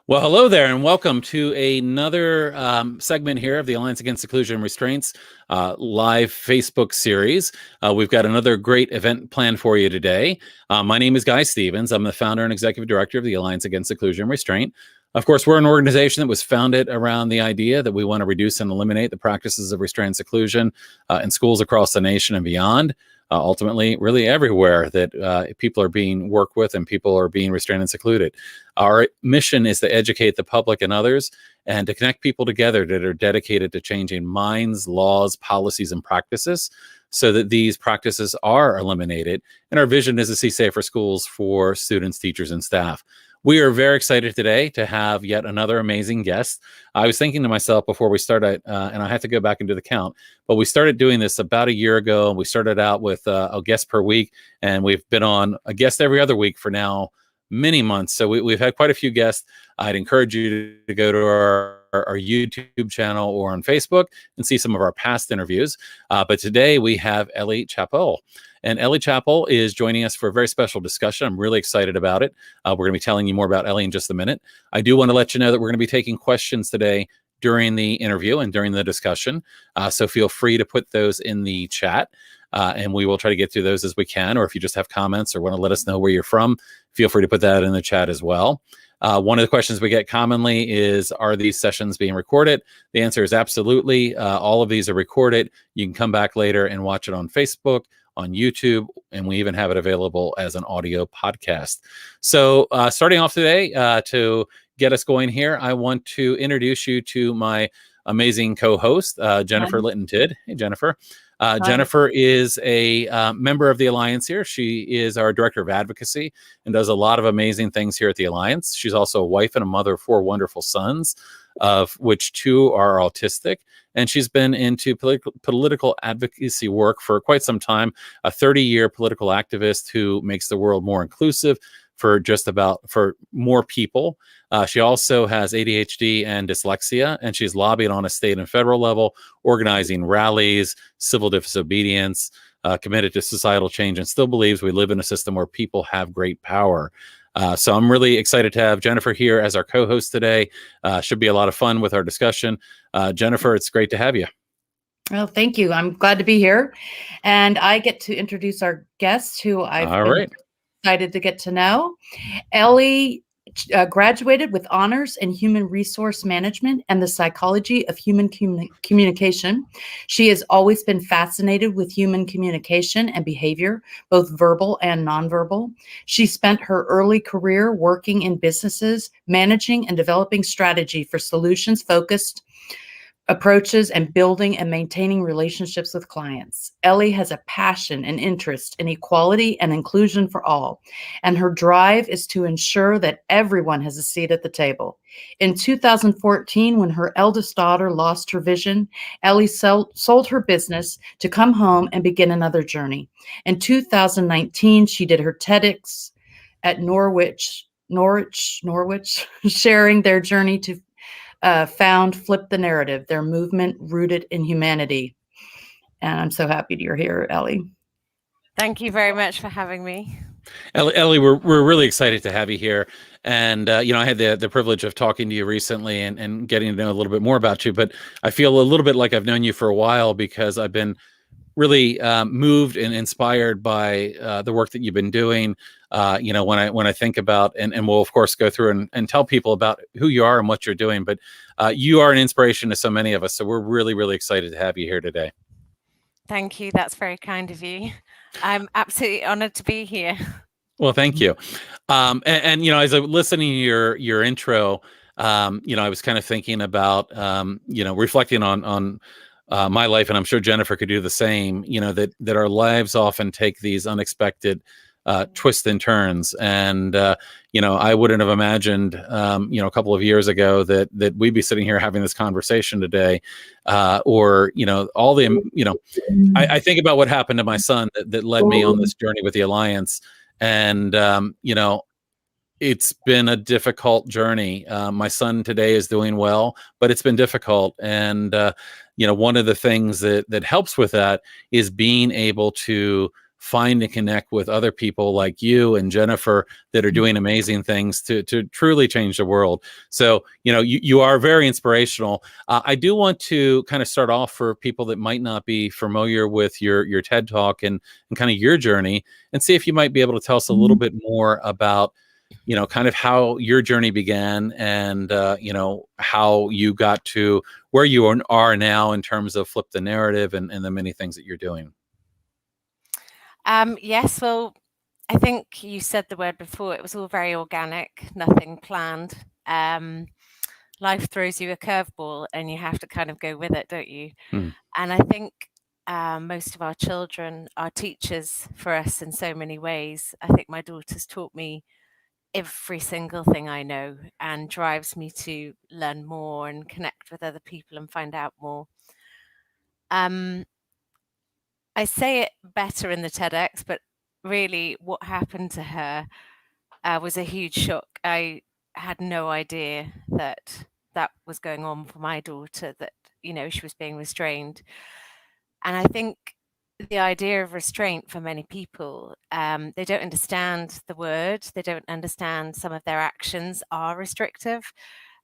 Well, hello there, and welcome to another segment here of the Alliance Against Seclusion and Restraints live Facebook series. We've got another great event planned for you today. My name is Guy Stevens. I'm the founder and executive director of the Alliance Against Seclusion and Restraint. Of course, we're an organization that was founded around the idea that we want to reduce and eliminate the practices of restraint and seclusion in schools across the nation and beyond. Ultimately, really everywhere that people are being worked with and people are being restrained and secluded. Our mission is to educate the public and others and to connect people together that are dedicated to changing minds, laws, policies, and practices so that these practices are eliminated. And our vision is to see safer schools for students, teachers, and staff. We are very excited today to have yet another amazing guest. I was thinking to myself before we started, and I have to go back and do the count, but we started doing this about a year ago. We started out with a guest per week, and we've been on a guest every other week for now many months. So we've had quite a few guests. I'd encourage you to go to our YouTube channel or on Facebook and see some of our past interviews. But today we have Elly Chapple. And Elly Chapple is joining us for a very special discussion. I'm really excited about it. We're going to be telling you more about Elly in just a minute. I do want to let you know that we're going to be taking questions today during the interview and during the discussion. So feel free to put those in the chat. And we will try to get through those as we can. Or if you just have comments or want to let us know where you're from, feel free to put that in the chat as well. One of the questions we get commonly is, are these sessions being recorded? The answer is absolutely. All of these are recorded. You can come back later and watch it on Facebook, on YouTube, and we even have it available as an audio podcast. So starting off today, to get us going here, I want to introduce you to my amazing co-host, Jennifer Litton-Tidd. Hey, Jennifer. Jennifer is a member of the Alliance here. She is our director of advocacy and does a lot of amazing things here at the Alliance. She's also a wife and a mother of 4 wonderful sons, of which 2 are autistic. And she's been into political advocacy work for quite some time, a 30-year political activist who makes the world more inclusive for more people. She also has ADHD and dyslexia, and she's lobbied on a state and federal level, organizing rallies, civil disobedience, committed to societal change, and still believes we live in a system where people have great power. So I'm really excited to have Jennifer here as our co-host today. Should be a lot of fun with our discussion. Jennifer, it's great to have you. Well, thank you. I'm glad to be here. And I get to introduce our guest who I've been excited to get to know. Elly graduated with honors in human resource management and the psychology of human communication. She has always been fascinated with human communication and behavior, both verbal and nonverbal. She spent her early career working in businesses, managing and developing strategy for solutions-focused approaches and building and maintaining relationships with clients. Elly has a passion and interest in equality and inclusion for all, and her drive is to ensure that everyone has a seat at the table. In 2014, when her eldest daughter lost her vision, Elly sold her business to come home and begin another journey. In 2019, she did her TEDx at Norwich, sharing their journey to Flip the Narrative, their movement rooted in humanity. And I'm so happy you're here, Elly. Thank you very much for having me. Elly, we're really excited to have you here. And, I had the privilege of talking to you recently and getting to know a little bit more about you. But I feel a little bit like I've known you for a while because I've been really moved and inspired by the work that you've been doing. When I think about, and we'll of course go through and tell people about who you are and what you're doing, but you are an inspiration to so many of us. So we're really, really excited to have you here today. Thank you. That's very kind of you. I'm absolutely honored to be here. Well, thank you. And as I was listening to your intro, I was kind of thinking about, reflecting on my life, and I'm sure Jennifer could do the same, that our lives often take these unexpected twists and turns. And, I wouldn't have imagined, a couple of years ago that we'd be sitting here having this conversation today. I think about what happened to my son that led me on this journey with the Alliance. And, it's been a difficult journey. My son today is doing well, but it's been difficult. And, one of the things that helps with that is being able to find and connect with other people like you and Jennifer that are doing amazing things to truly change the world. So, you are very inspirational. I do want to kind of start off for people that might not be familiar with your TED Talk and kind of your journey, and see if you might be able to tell us a little bit more about, kind of how your journey began and, how you got to where you are now in terms of Flip the Narrative and the many things that you're doing. Yes, well, I think you said the word before, it was all very organic, nothing planned. Life throws you a curveball and you have to kind of go with it, don't you? And I think most of our children are teachers for us in so many ways. I think my daughter's taught me every single thing I know and drives me to learn more and connect with other people and find out more. I say it better in the TEDx, but really what happened to her was a huge shock. I had no idea that that was going on for my daughter, that, she was being restrained. And I think the idea of restraint for many people, they don't understand the word, they don't understand some of their actions are restrictive.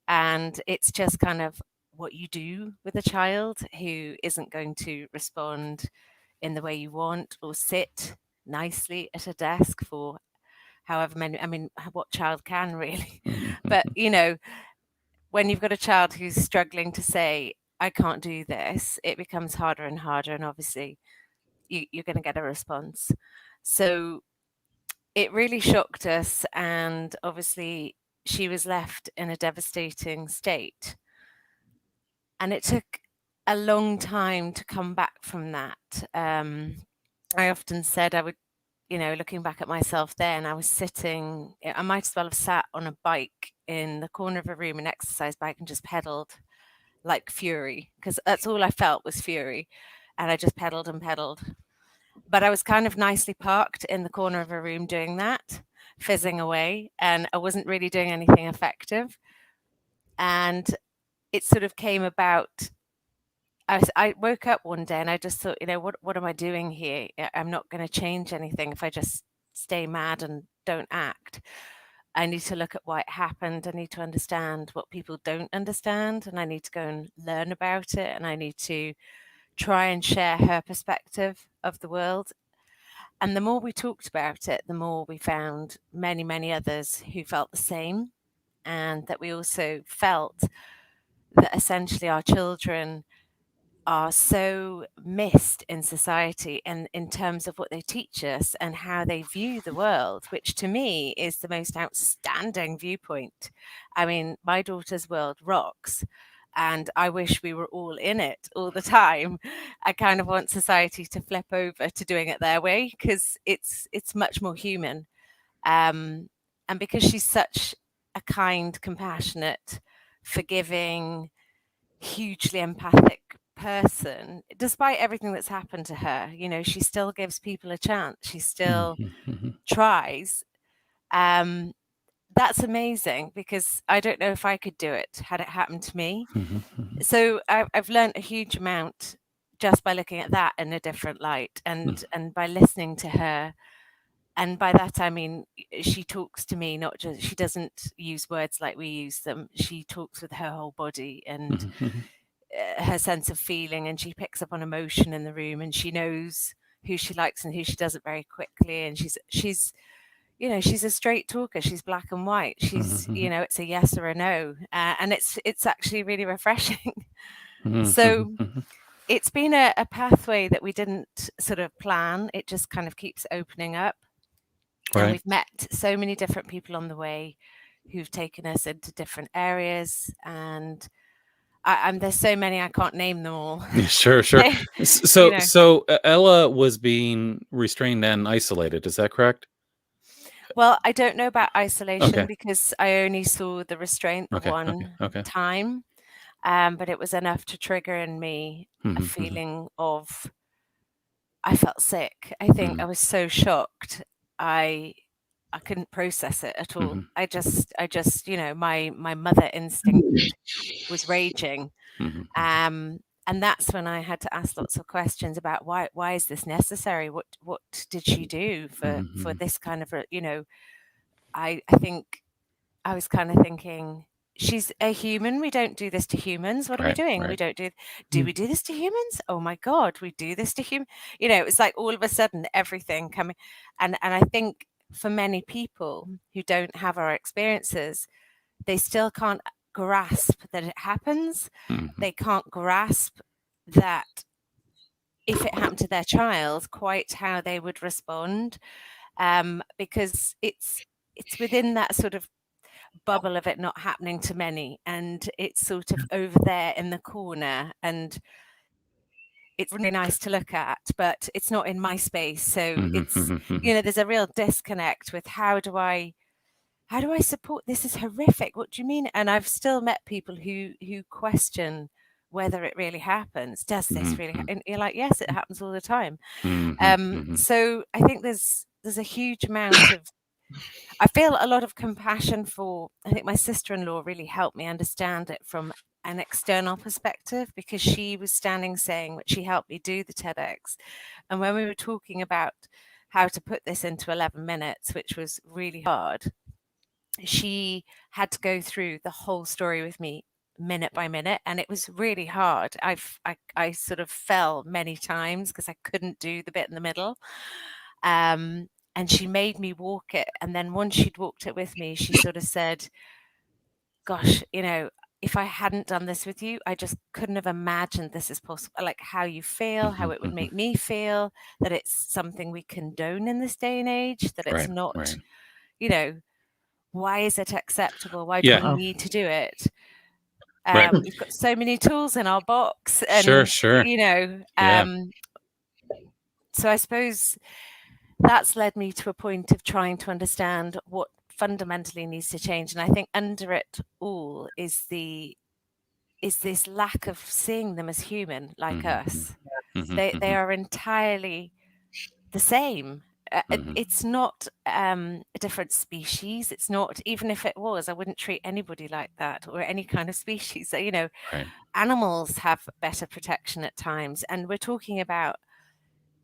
And it's just kind of what you do with a child who isn't going to respond in the way you want or sit nicely at a desk for however many, what child can really? But, when you've got a child who's struggling to say, I can't do this, it becomes harder and harder. And obviously you're going to get a response. So it really shocked us. And obviously she was left in a devastating state. And it took a long time to come back from that. I often said I would, looking back at myself then, I was sitting, I might as well have sat on a bike in the corner of a room, an exercise bike, and just pedaled like fury, because that's all I felt was fury. And I just pedaled and pedaled. But I was kind of nicely parked in the corner of a room doing that, fizzing away, and I wasn't really doing anything effective. And it sort of came about. I woke up one day and I just thought, what am I doing here? I'm not going to change anything if I just stay mad and don't act. I need to look at why it happened. I need to understand what people don't understand, and I need to go and learn about it, and I need to try and share her perspective of the world. And the more we talked about it, the more we found many, many others who felt the same, and that we also felt that essentially our children are so missed in society and in terms of what they teach us and how they view the world, which to me is the most outstanding viewpoint. I mean, my daughter's world rocks, and I wish we were all in it all the time. I kind of want society to flip over to doing it their way, because it's much more human. And because she's such a kind, compassionate, forgiving, hugely empathic person, despite everything that's happened to her, she still gives people a chance. She still tries. That's amazing, because I don't know if I could do it had it happened to me. So I've learned a huge amount just by looking at that in a different light, and by listening to her. And by that, I mean, she talks to me, not just, she doesn't use words like we use them. She talks with her whole body and her sense of feeling, and she picks up on emotion in the room, and she knows who she likes and who she doesn't very quickly. And she's she's a straight talker. She's black and white. She's it's a yes or a no, and it's actually really refreshing. So it's been a pathway that we didn't sort of plan. It just kind of keeps opening up. Right. And we've met so many different people on the way who've taken us into different areas, and there's so many I can't name them all. Sure. So Ella was being restrained and isolated. Is that correct? Well, I don't know about isolation because I only saw the restraint one time, but it was enough to trigger in me a feeling of, I felt sick. I think I was so shocked. I couldn't process it at all. I just, my mother instinct was raging. that's when I had to ask lots of questions about why is this necessary? What did she do for this kind of, I think I was kind of thinking, she's a human. We don't do this to humans. What are we doing? We don't do we do this to humans? Oh my God, we do this to human. It was like all of a sudden everything coming. And I think for many people who don't have our experiences, they still can't grasp that it happens. They can't grasp that if it happened to their child, quite how they would respond, because it's within that sort of bubble of it not happening to many, and it's sort of over there in the corner, and it's really nice to look at, but it's not in my space. So it's there's a real disconnect with how do I support this? Is horrific. What do you mean? And I've still met people who question whether it really happens. Does this really happen? And you're like, yes, it happens all the time. So I think there's a huge amount of, I feel a lot of compassion for, I think my sister-in-law really helped me understand it from an external perspective, because she was standing saying, she helped me do the TEDx. And when we were talking about how to put this into 11 minutes, which was really hard, she had to go through the whole story with me minute by minute, and it was really hard. I sort of fell many times because I couldn't do the bit in the middle, and she made me walk it. And then once she'd walked it with me, she sort of said, gosh, if I hadn't done this with you, I just couldn't have imagined this is possible, like how you feel, how it would make me feel, that it's something we condone in this day and age, that it's not, why is it acceptable? Why do we need to do it? We've got so many tools in our box, and sure. So I suppose that's led me to a point of trying to understand what fundamentally needs to change. And I think under it all is this lack of seeing them as human, like us. They are entirely the same. It's not a different species. It's not, even if it was, I wouldn't treat anybody like that, or any kind of species. Animals have better protection at times. And we're talking about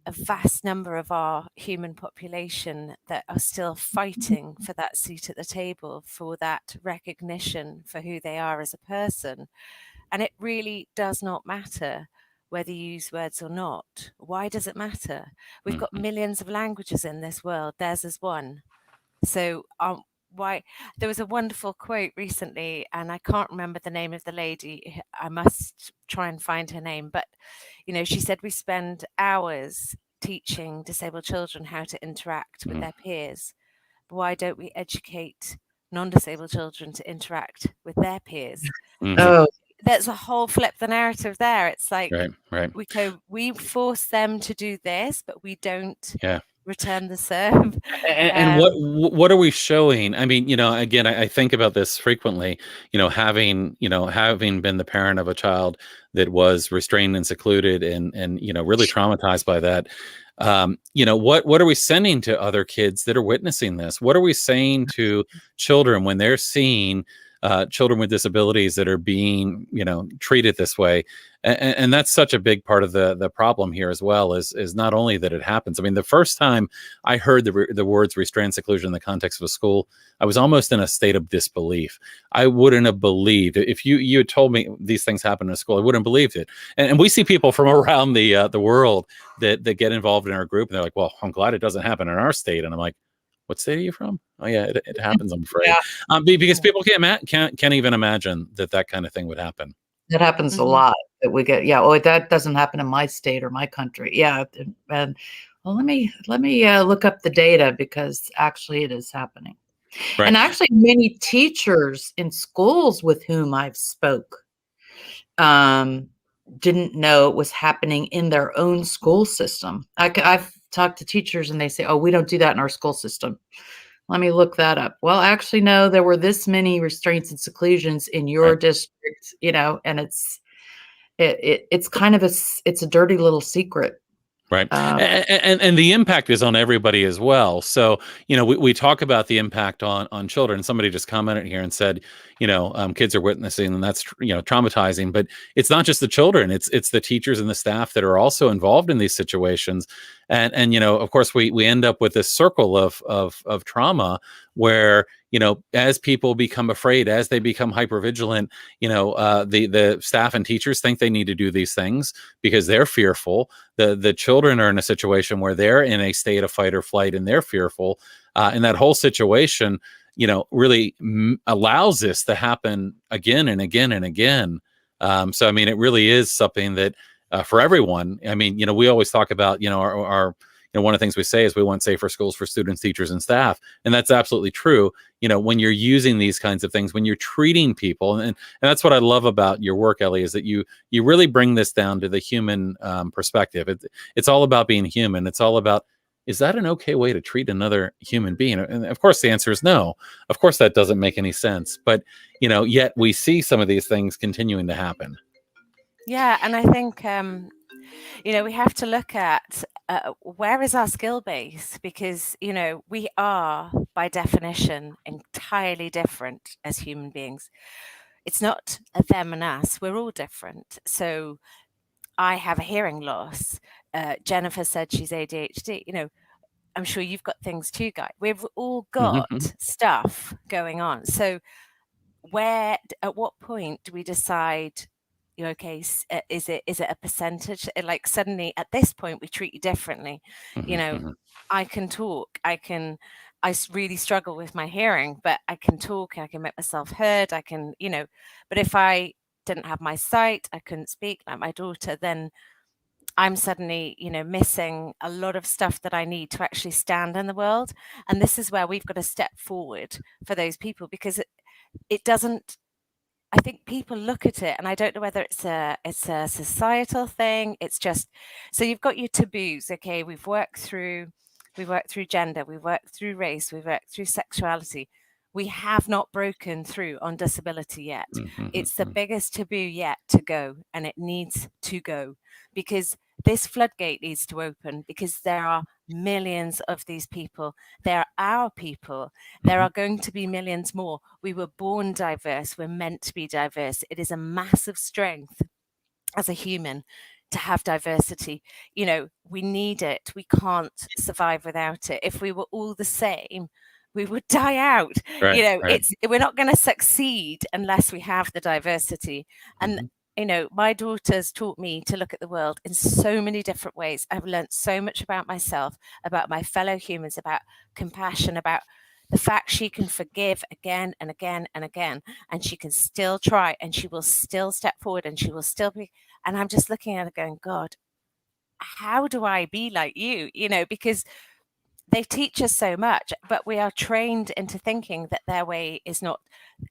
a vast number of our human population that are still fighting for that seat at the table, for that recognition for who they are as a person. And it really does not matter whether you use words or not. Why does it matter? We've got millions of languages in this world. Theirs is one. So why? There was a wonderful quote recently, and I can't remember the name of the lady. I must try and find her name. But, she said we spend hours teaching disabled children how to interact with their peers. But why don't we educate non-disabled children to interact with their peers? There's a whole flip the narrative there. It's like we force them to do this, but we don't return the serve. And what are we showing? I mean, again, I think about this frequently. Having been the parent of a child that was restrained and secluded, and really traumatized by that. What are we sending to other kids that are witnessing this? What are we saying to children when they're seeing children with disabilities that are being, treated this way? And that's such a big part of the problem here as well, is not only that it happens. I mean, the first time I heard the words restraint seclusion in the context of a school, I was almost in a state of disbelief. I wouldn't have believed it. If you had told me these things happen in a school, I wouldn't have believed it. And we see people from around the world that get involved in our group, and they're like, well, I'm glad it doesn't happen in our state. And I'm like, what state are you from? Oh yeah, it happens, I'm afraid. Because people can't even imagine that kind of thing would happen. That happens a lot. That we get, that doesn't happen in my state or my country. And well, let me look up the data, because actually it is happening. And actually, many teachers in schools with whom I've spoke didn't know it was happening in their own school system. I've talked to teachers, and they say, "Oh, we don't do that in our school system." Let me look that up. Well, actually, no, there were this many restraints and seclusions in your district, and it's kind of it's a dirty little secret. Right. And the impact is on everybody as well. So, we talk about the impact on children. Somebody just commented here and said, kids are witnessing, and that's traumatizing. But it's not just the children; it's the teachers and the staff that are also involved in these situations, and of course we end up with this circle of trauma where as people become afraid, as they become hypervigilant, the staff and teachers think they need to do these things because they're fearful. The children are in a situation where they're in a state of fight or flight and they're fearful, and that whole situation really allows this to happen again and again and again. So I mean, it really is something that for everyone. I mean, we always talk about our one of the things we say is we want safer schools for students, teachers, and staff, and that's absolutely true. When you're using these kinds of things, when you're treating people, and that's what I love about your work, Elly, is that you really bring this down to the human perspective. It's all about being human. It's all about, is that an okay way to treat another human being? And of course, the answer is no. Of course, that doesn't make any sense. But yet we see some of these things continuing to happen. Yeah, and I think we have to look at where is our skill base, because we are by definition entirely different as human beings. It's not a them and us. We're all different. So I have a hearing loss. Jennifer said she's ADHD. I'm sure you've got things too, Guy. We've all got stuff going on. So at what point do we decide, okay, is it a percentage? Like suddenly at this point we treat you differently. I can talk. I really struggle with my hearing, but I can talk. I can make myself heard. I can, but if I didn't have my sight, I couldn't speak like my daughter, then I'm suddenly, missing a lot of stuff that I need to actually stand in the world. And this is where we've got to step forward for those people, because it doesn't, I think people look at it, and I don't know whether it's a societal thing. It's just, so you've got your taboos. Okay, we've worked through gender, we've worked through race, we've worked through sexuality. We have not broken through on disability yet. It's the biggest taboo yet to go, and it needs to go, because this floodgate needs to open, because there are millions of these people. They're our people. There are going to be millions more. We were born diverse. We're meant to be diverse. It is a massive strength as a human to have diversity. We need it. We can't survive without it. If we were all the same, we would die out. Right. We're not going to succeed unless we have the diversity. And my daughter's taught me to look at the world in so many different ways. I've learned so much about myself, about my fellow humans, about compassion, about the fact she can forgive again and again and again, and she can still try, and she will still step forward, and she will still be. And I'm just looking at her going, God, how do I be like you? Because they teach us so much, but we are trained into thinking that their way is not,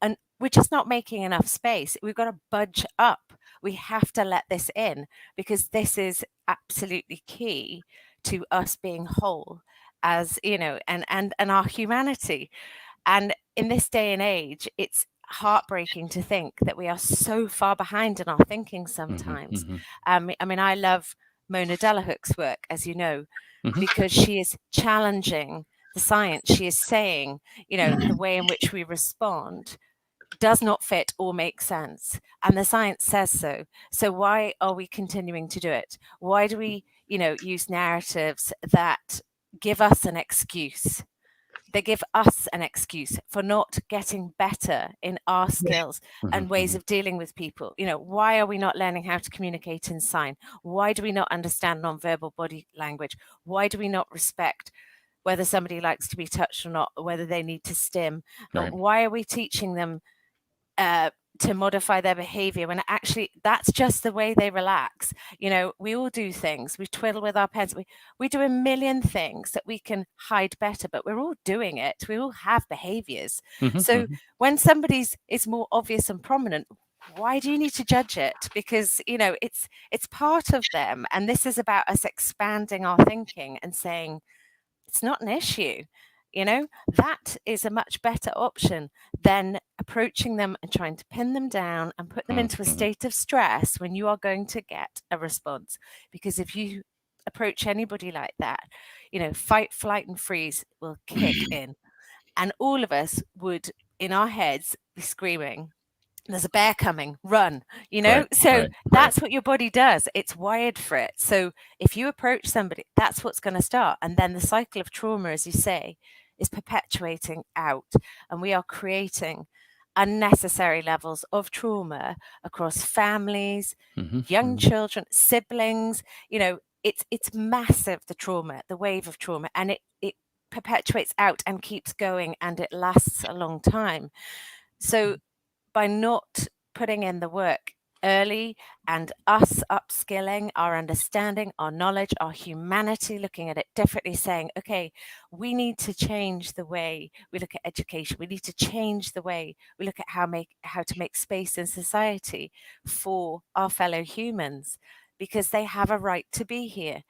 and we're just not making enough space. We've got to budge up. We have to let this in, because this is absolutely key to us being whole as, and our humanity. And in this day and age, it's heartbreaking to think that we are so far behind in our thinking sometimes. I mean, I love Mona Delahook's work, as you know, because she is challenging the science. She is saying, the way in which we respond does not fit or make sense. And the science says so. So why are we continuing to do it? Why do we, use narratives that give us an excuse? They give us an excuse for not getting better in our skills and ways of dealing with people. Why are we not learning how to communicate in sign? Why do we not understand nonverbal body language? Why do we not respect whether somebody likes to be touched or not, or whether they need to stim? Right. Why are we teaching them to modify their behavior when actually that's just the way they relax? We all do things. We twiddle with our pens. We do a million things that we can hide better, but we're all doing it. We all have behaviors. So when somebody's is more obvious and prominent, why do you need to judge it? Because it's part of them, and this is about us expanding our thinking and saying it's not an issue. That is a much better option than approaching them and trying to pin them down and put them into a state of stress when you are going to get a response. Because if you approach anybody like that, fight, flight, and freeze will kick in. And all of us would in our heads be screaming, there's a bear coming, run, you know? Right. That's what your body does. It's wired for it. So if you approach somebody, that's what's going to start. And then the cycle of trauma, as you say, is perpetuating out. And we are creating unnecessary levels of trauma across families, young children, siblings. You know, it's massive, the trauma, the wave of trauma, and it perpetuates out and keeps going, and it lasts a long time. So by not putting in the work early and us upskilling our understanding, our knowledge, our humanity, looking at it differently, saying, okay, we need to change the way we look at education. We need to change the way we look at how to make space in society for our fellow humans, because they have a right to be here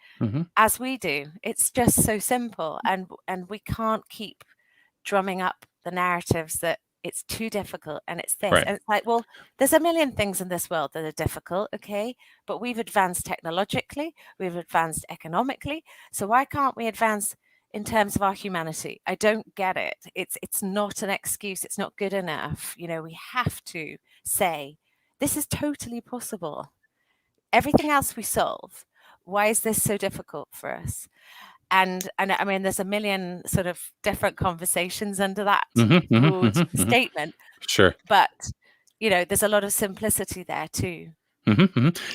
as we do. It's just so simple. And we can't keep drumming up the narratives that it's too difficult and it's this. And it's like, well, there's a million things in this world that are difficult, okay? But we've advanced technologically, we've advanced economically. So why can't we advance in terms of our humanity? I don't get it. It's not an excuse. It's not good enough. You know, we have to say, this is totally possible. Everything else we solve. Why is this so difficult for us? And I mean, there's a million sort of different conversations under that broad statement. Sure. But, you know, there's a lot of simplicity there too.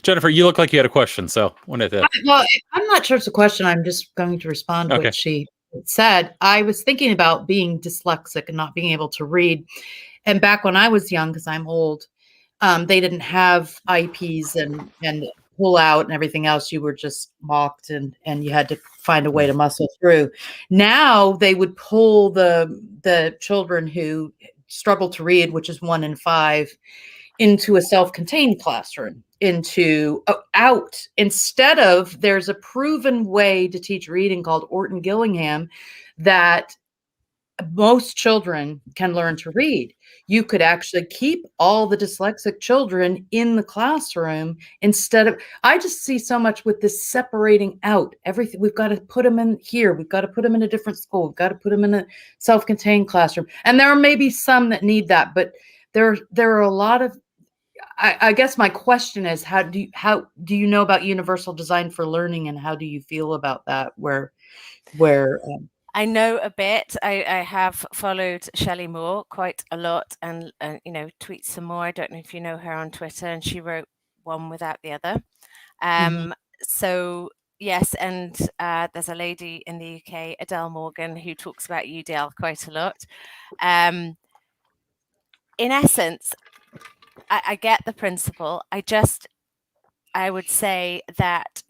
Jennifer, you look like you had a question, so wanted to. Well, I'm not sure it's a question. I'm just going to respond to what she said. I was thinking about being dyslexic and not being able to read. And back when I was young, because I'm old, they didn't have IEPs and pull out and everything else. You were just mocked and you had to find a way to muscle through. Now they would pull the children who struggle to read, which is 1 in 5, into a self-contained classroom, out, instead of, there's a proven way to teach reading called Orton Gillingham that most children can learn to read. You could actually keep all the dyslexic children in the classroom instead of, I just see so much with this separating out everything. We've got to put them in here. We've got to put them in a different school. We've got to put them in a self-contained classroom. And there are maybe some that need that, but there are a lot of, I guess my question is, how do you know about universal design for learning, and how do you feel about that? Where I know a bit. I have followed Shelley Moore quite a lot, and you know, tweets some more. I don't know if you know her on Twitter, and she wrote One Without the Other. So yes, and there's a lady in the UK, Adele Morgan, who talks about UDL quite a lot. In essence, I get the principle. I would say that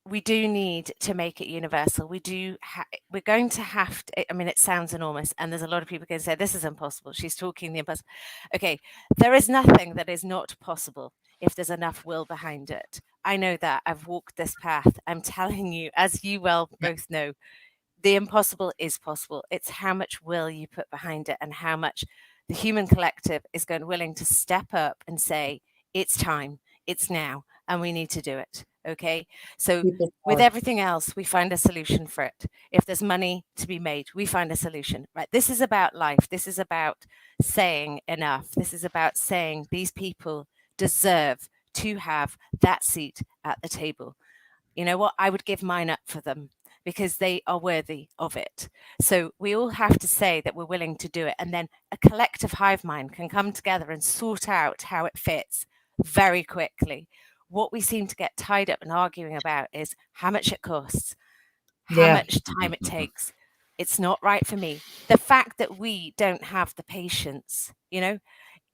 we do need to make it universal. We're going to have to, I mean, it sounds enormous, and there's a lot of people going to say, this is impossible. She's talking the impossible. Okay, there is nothing that is not possible if there's enough will behind it. I know that. I've walked this path. I'm telling you, as you well both know, the impossible is possible. It's how much will you put behind it, and how much the human collective is willing to step up and say, it's time, it's now, and we need to do it. Okay, so with everything else, we find a solution for it. If there's money to be made, we find a solution, right? This is about life. This is about saying enough. This is about saying these people deserve to have that seat at the table. You know what? I would give mine up for them, because they are worthy of it. So we all have to say that we're willing to do it. And then a collective hive mind can come together and sort out how it fits very quickly. What we seem to get tied up and arguing about is how much it costs, how much time it takes. It's not right for me. The fact that we don't have the patience, you know,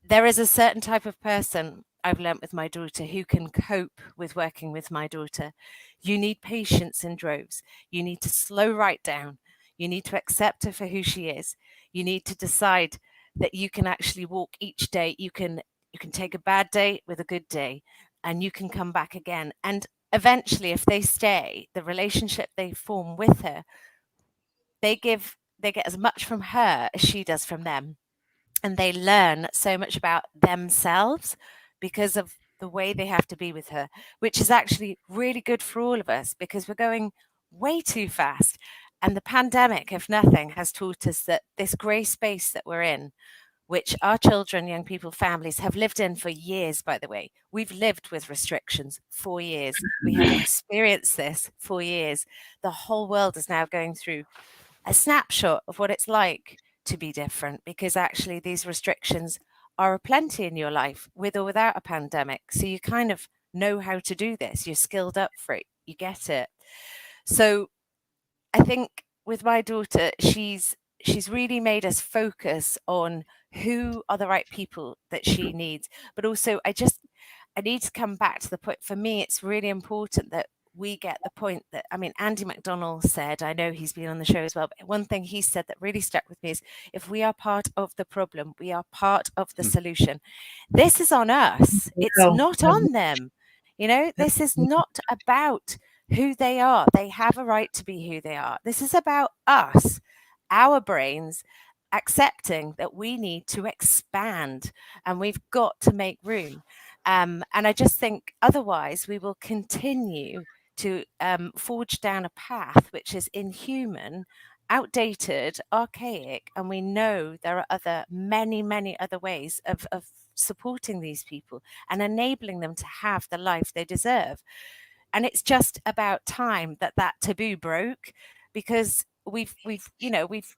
there is a certain type of person I've learned with my daughter who can cope with working with my daughter. You need patience in droves. You need to slow right down. You need to accept her for who she is. You need to decide that you can actually walk each day. You can take a bad day with a good day, and you can come back again. And eventually, if they stay, the relationship they form with her, they get as much from her as she does from them. And they learn so much about themselves because of the way they have to be with her, which is actually really good for all of us, because we're going way too fast. And the pandemic, if nothing, has taught us that this grey space that we're in, which our children, young people, families have lived in for years, by the way. We've lived with restrictions for years. We have experienced this for years. The whole world is now going through a snapshot of what it's like to be different, because actually these restrictions are aplenty in your life, with or without a pandemic. So you kind of know how to do this. You're skilled up for it. You get it. So I think with my daughter, she's really made us focus on who are the right people that she needs. But also I need to come back to the point. For me, it's really important that we get the point that, I mean, Andy McDonnell said, I know he's been on the show as well, but one thing he said that really stuck with me is, if we are part of the problem, we are part of the solution. This is on us. It's not on them. You know, this is not about who they are. They have a right to be who they are. This is about us, our brains, accepting that we need to expand and we've got to make room. And I just think otherwise we will continue to forge down a path which is inhuman, outdated, archaic, and we know there are many other ways of supporting these people and enabling them to have the life they deserve. And it's just about time that taboo broke, because we've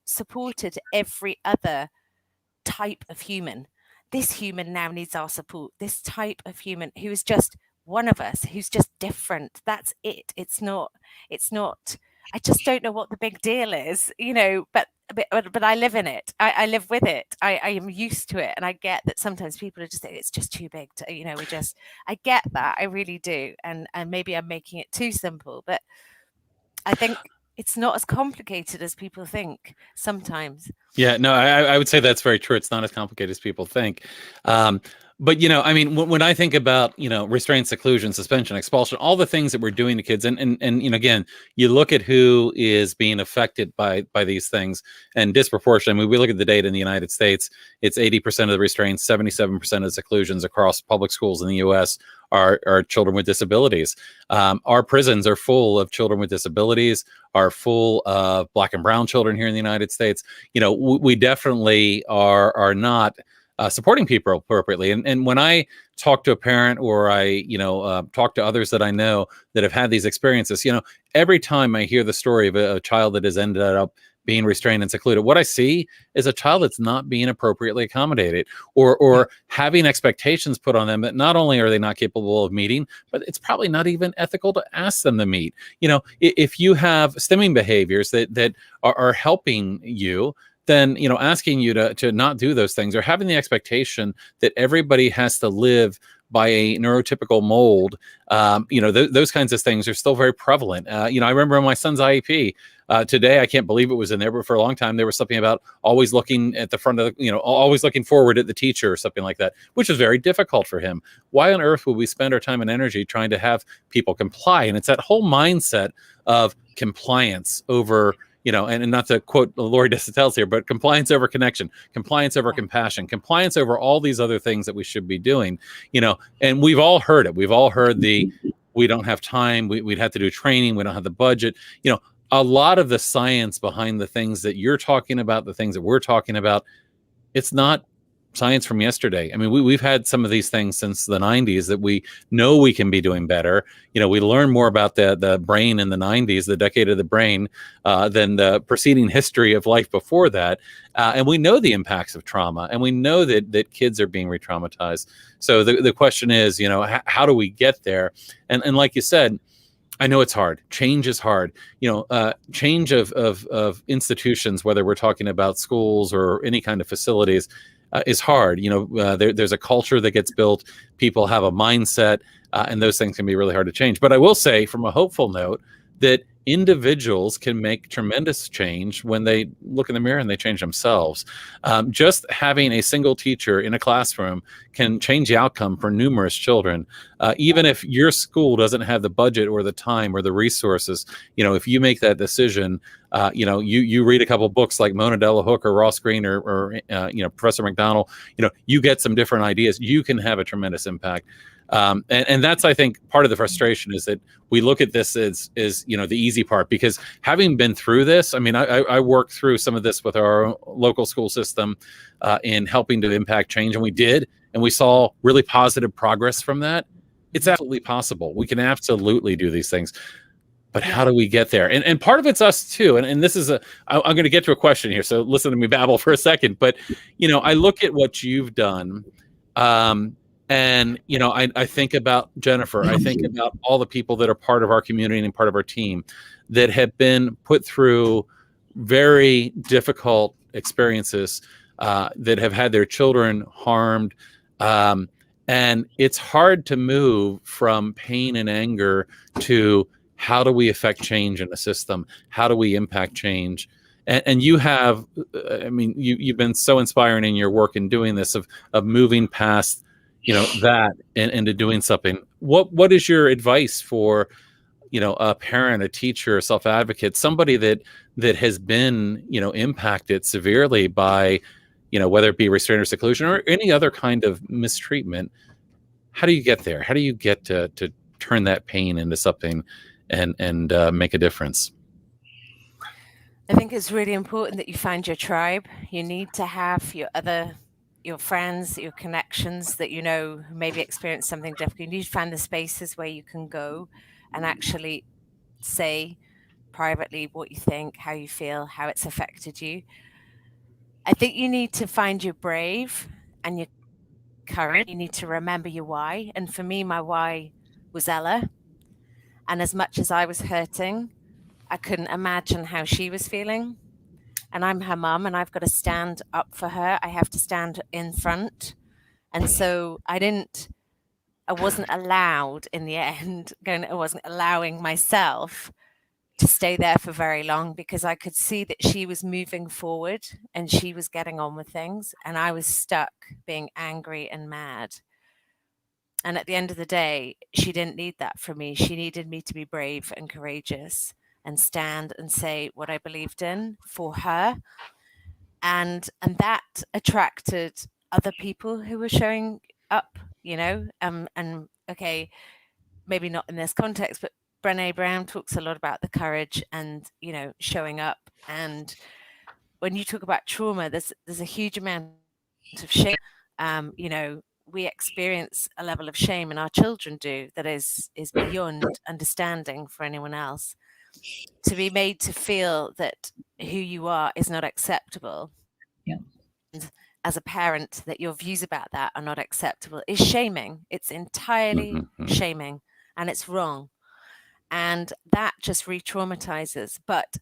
supported every other type of human. This human now needs our support. This type of human who is just one of us, who's just different. That's it. It's not. I just don't know what the big deal is, but I live in it. I live with it. I am used to it. And I get that sometimes people are just saying it's just too big to, I get that. I really do. And maybe I'm making it too simple, but I think it's not as complicated as people think sometimes. Yeah, no, I would say that's very true. It's not as complicated as people think. But, I mean, when I think about, restraint, seclusion, suspension, expulsion, all the things that we're doing to kids, and again, you look at who is being affected by these things, and disproportionately, I mean, we look at the data in the United States, it's 80% of the restraints, 77% of the seclusions across public schools in the U.S. are children with disabilities. Our prisons are full of children with disabilities, are full of Black and brown children here in the United States. We definitely are not supporting people appropriately. And when I talk to a parent, or I, talk to others that I know that have had these experiences, every time I hear the story of a child that has ended up being restrained and secluded, what I see is a child that's not being appropriately accommodated, or having expectations put on them that not only are they not capable of meeting, but it's probably not even ethical to ask them to meet. If you have stimming behaviors that are helping you, then, asking you to not do those things, or having the expectation that everybody has to live by a neurotypical mold, those kinds of things are still very prevalent. I remember in my son's IEP today, I can't believe it was in there, but for a long time, there was something about always looking at the front of, always looking forward at the teacher or something like that, which is very difficult for him. Why on earth would we spend our time and energy trying to have people comply? And it's that whole mindset of compliance over, and not to quote Lori DeSantis here, but compliance over connection, compliance over compassion, compliance over all these other things that we should be doing, and we've all heard it. We've all heard we don't have time. We'd have to do training. We don't have the budget. A lot of the science behind the things that you're talking about, the things that we're talking about, it's not science from yesterday. I mean, we've had some of these things since the 90s that we know we can be doing better. We learned more about the brain in the 90s, the decade of the brain, than the preceding history of life before that. And we know the impacts of trauma, and we know that kids are being re-traumatized. So the question is, how do we get there? And like you said, I know it's hard. Change is hard. Change of institutions, whether we're talking about schools or any kind of facilities, is hard. There's a culture that gets built. People have a mindset, and those things can be really hard to change. But I will say, from a hopeful note, that individuals can make tremendous change when they look in the mirror and they change themselves. Just having a single teacher in a classroom can change the outcome for numerous children. Even if your school doesn't have the budget or the time or the resources, if you make that decision, you read a couple books like Mona Delahook or Ross Green or Professor McDonald, you get some different ideas. You can have a tremendous impact. And that's, I think, part of the frustration is that we look at this as the easy part, because having been through this, I mean, I worked through some of this with our local school system in helping to impact change, and we did, and we saw really positive progress from that. It's absolutely possible. We can absolutely do these things. But how do we get there? And part of it's us too. And this is I'm going to get to a question here, so listen to me babble for a second. But I look at what you've done. And, I think about Jennifer. I think about all the people that are part of our community and part of our team that have been put through very difficult experiences, that have had their children harmed. And it's hard to move from pain and anger to how do we affect change in a system? How do we impact change? And you have, I mean, you've been so inspiring in your work in doing this, of moving past that and into doing something. What is your advice for a parent, a teacher, a self-advocate, somebody that has been impacted severely by whether it be restraint or seclusion or any other kind of mistreatment? How do you get there? How do you get to turn that pain into something and make a difference? I think it's really important that you find your tribe. You need to have your friends, your connections that who maybe experience something difficult. You need to find the spaces where you can go and actually say privately what you think, how you feel, how it's affected you. I think you need to find your brave and your courage. You need to remember your why. And for me, my why was Ella. And as much as I was hurting, I couldn't imagine how she was feeling. And I'm her mum, and I've got to stand up for her. I have to stand in front. And so I wasn't allowed in the end, I wasn't allowing myself to stay there for very long, because I could see that she was moving forward and she was getting on with things. And I was stuck being angry and mad. And at the end of the day, she didn't need that from me. She needed me to be brave and courageous and stand and say what I believed in for her. And that attracted other people who were showing up, and okay, maybe not in this context, but Brené Brown talks a lot about the courage and, showing up. And when you talk about trauma, there's a huge amount of shame. We experience a level of shame, and our children do, that is beyond understanding for anyone else. To be made to feel that who you are is not acceptable, and as a parent, that your views about that are not acceptable, is shaming. It's entirely shaming, and it's wrong. And that just re-traumatizes. But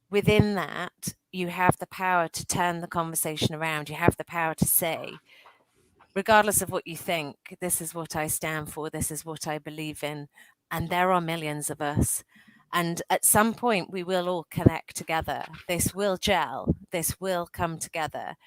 within that, you have the power to turn the conversation around. You have the power to say, regardless of what you think, this is what I stand for, this is what I believe in. And there are millions of us. And at some point, we will all connect together. This will gel. This will come together.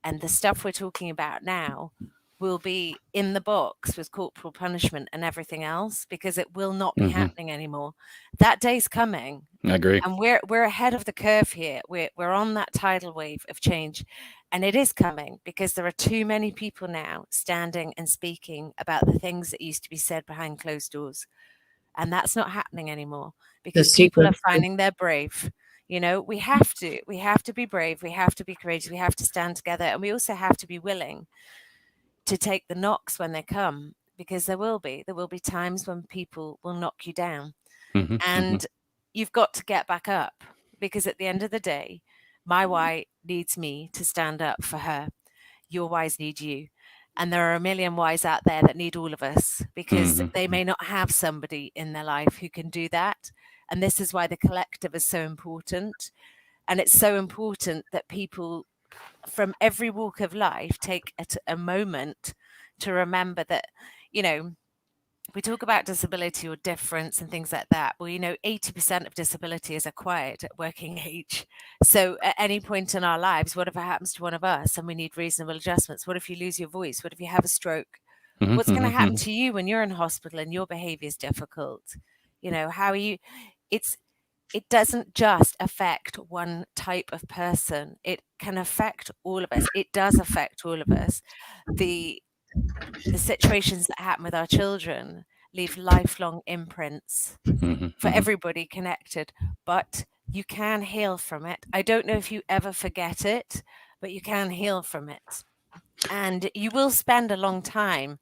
And the stuff we're talking about now will be in the box with corporal punishment and everything else, because it will not be happening anymore. That day's coming. I agree. And we're ahead of the curve here. We're on that tidal wave of change. And it is coming, because there are too many people now standing and speaking about the things that used to be said behind closed doors. And that's not happening anymore, because people are finding they're brave. We have to be brave. We have to be courageous. We have to stand together. And we also have to be willing to take the knocks when they come, because there will be times when people will knock you down. And you've got to get back up, because at the end of the day, my why needs me to stand up for her. Your whys need you. And there are a million whys out there that need all of us, because they may not have somebody in their life who can do that. And this is why the collective is so important. And it's so important that people from every walk of life take a moment to remember that, we talk about disability or difference and things like that. Well, 80% of disability is acquired at working age. So at any point in our lives, whatever happens to one of us, and we need reasonable adjustments. What if you lose your voice? What if you have a stroke? What's going to happen to you when you're in hospital and your behavior is difficult? How are you? It doesn't just affect one type of person. It can affect all of us. It does affect all of us. The the situations that happen with our children leave lifelong imprints for everybody connected, but you can heal from it. I don't know if you ever forget it, but you can heal from it. And you will spend a long time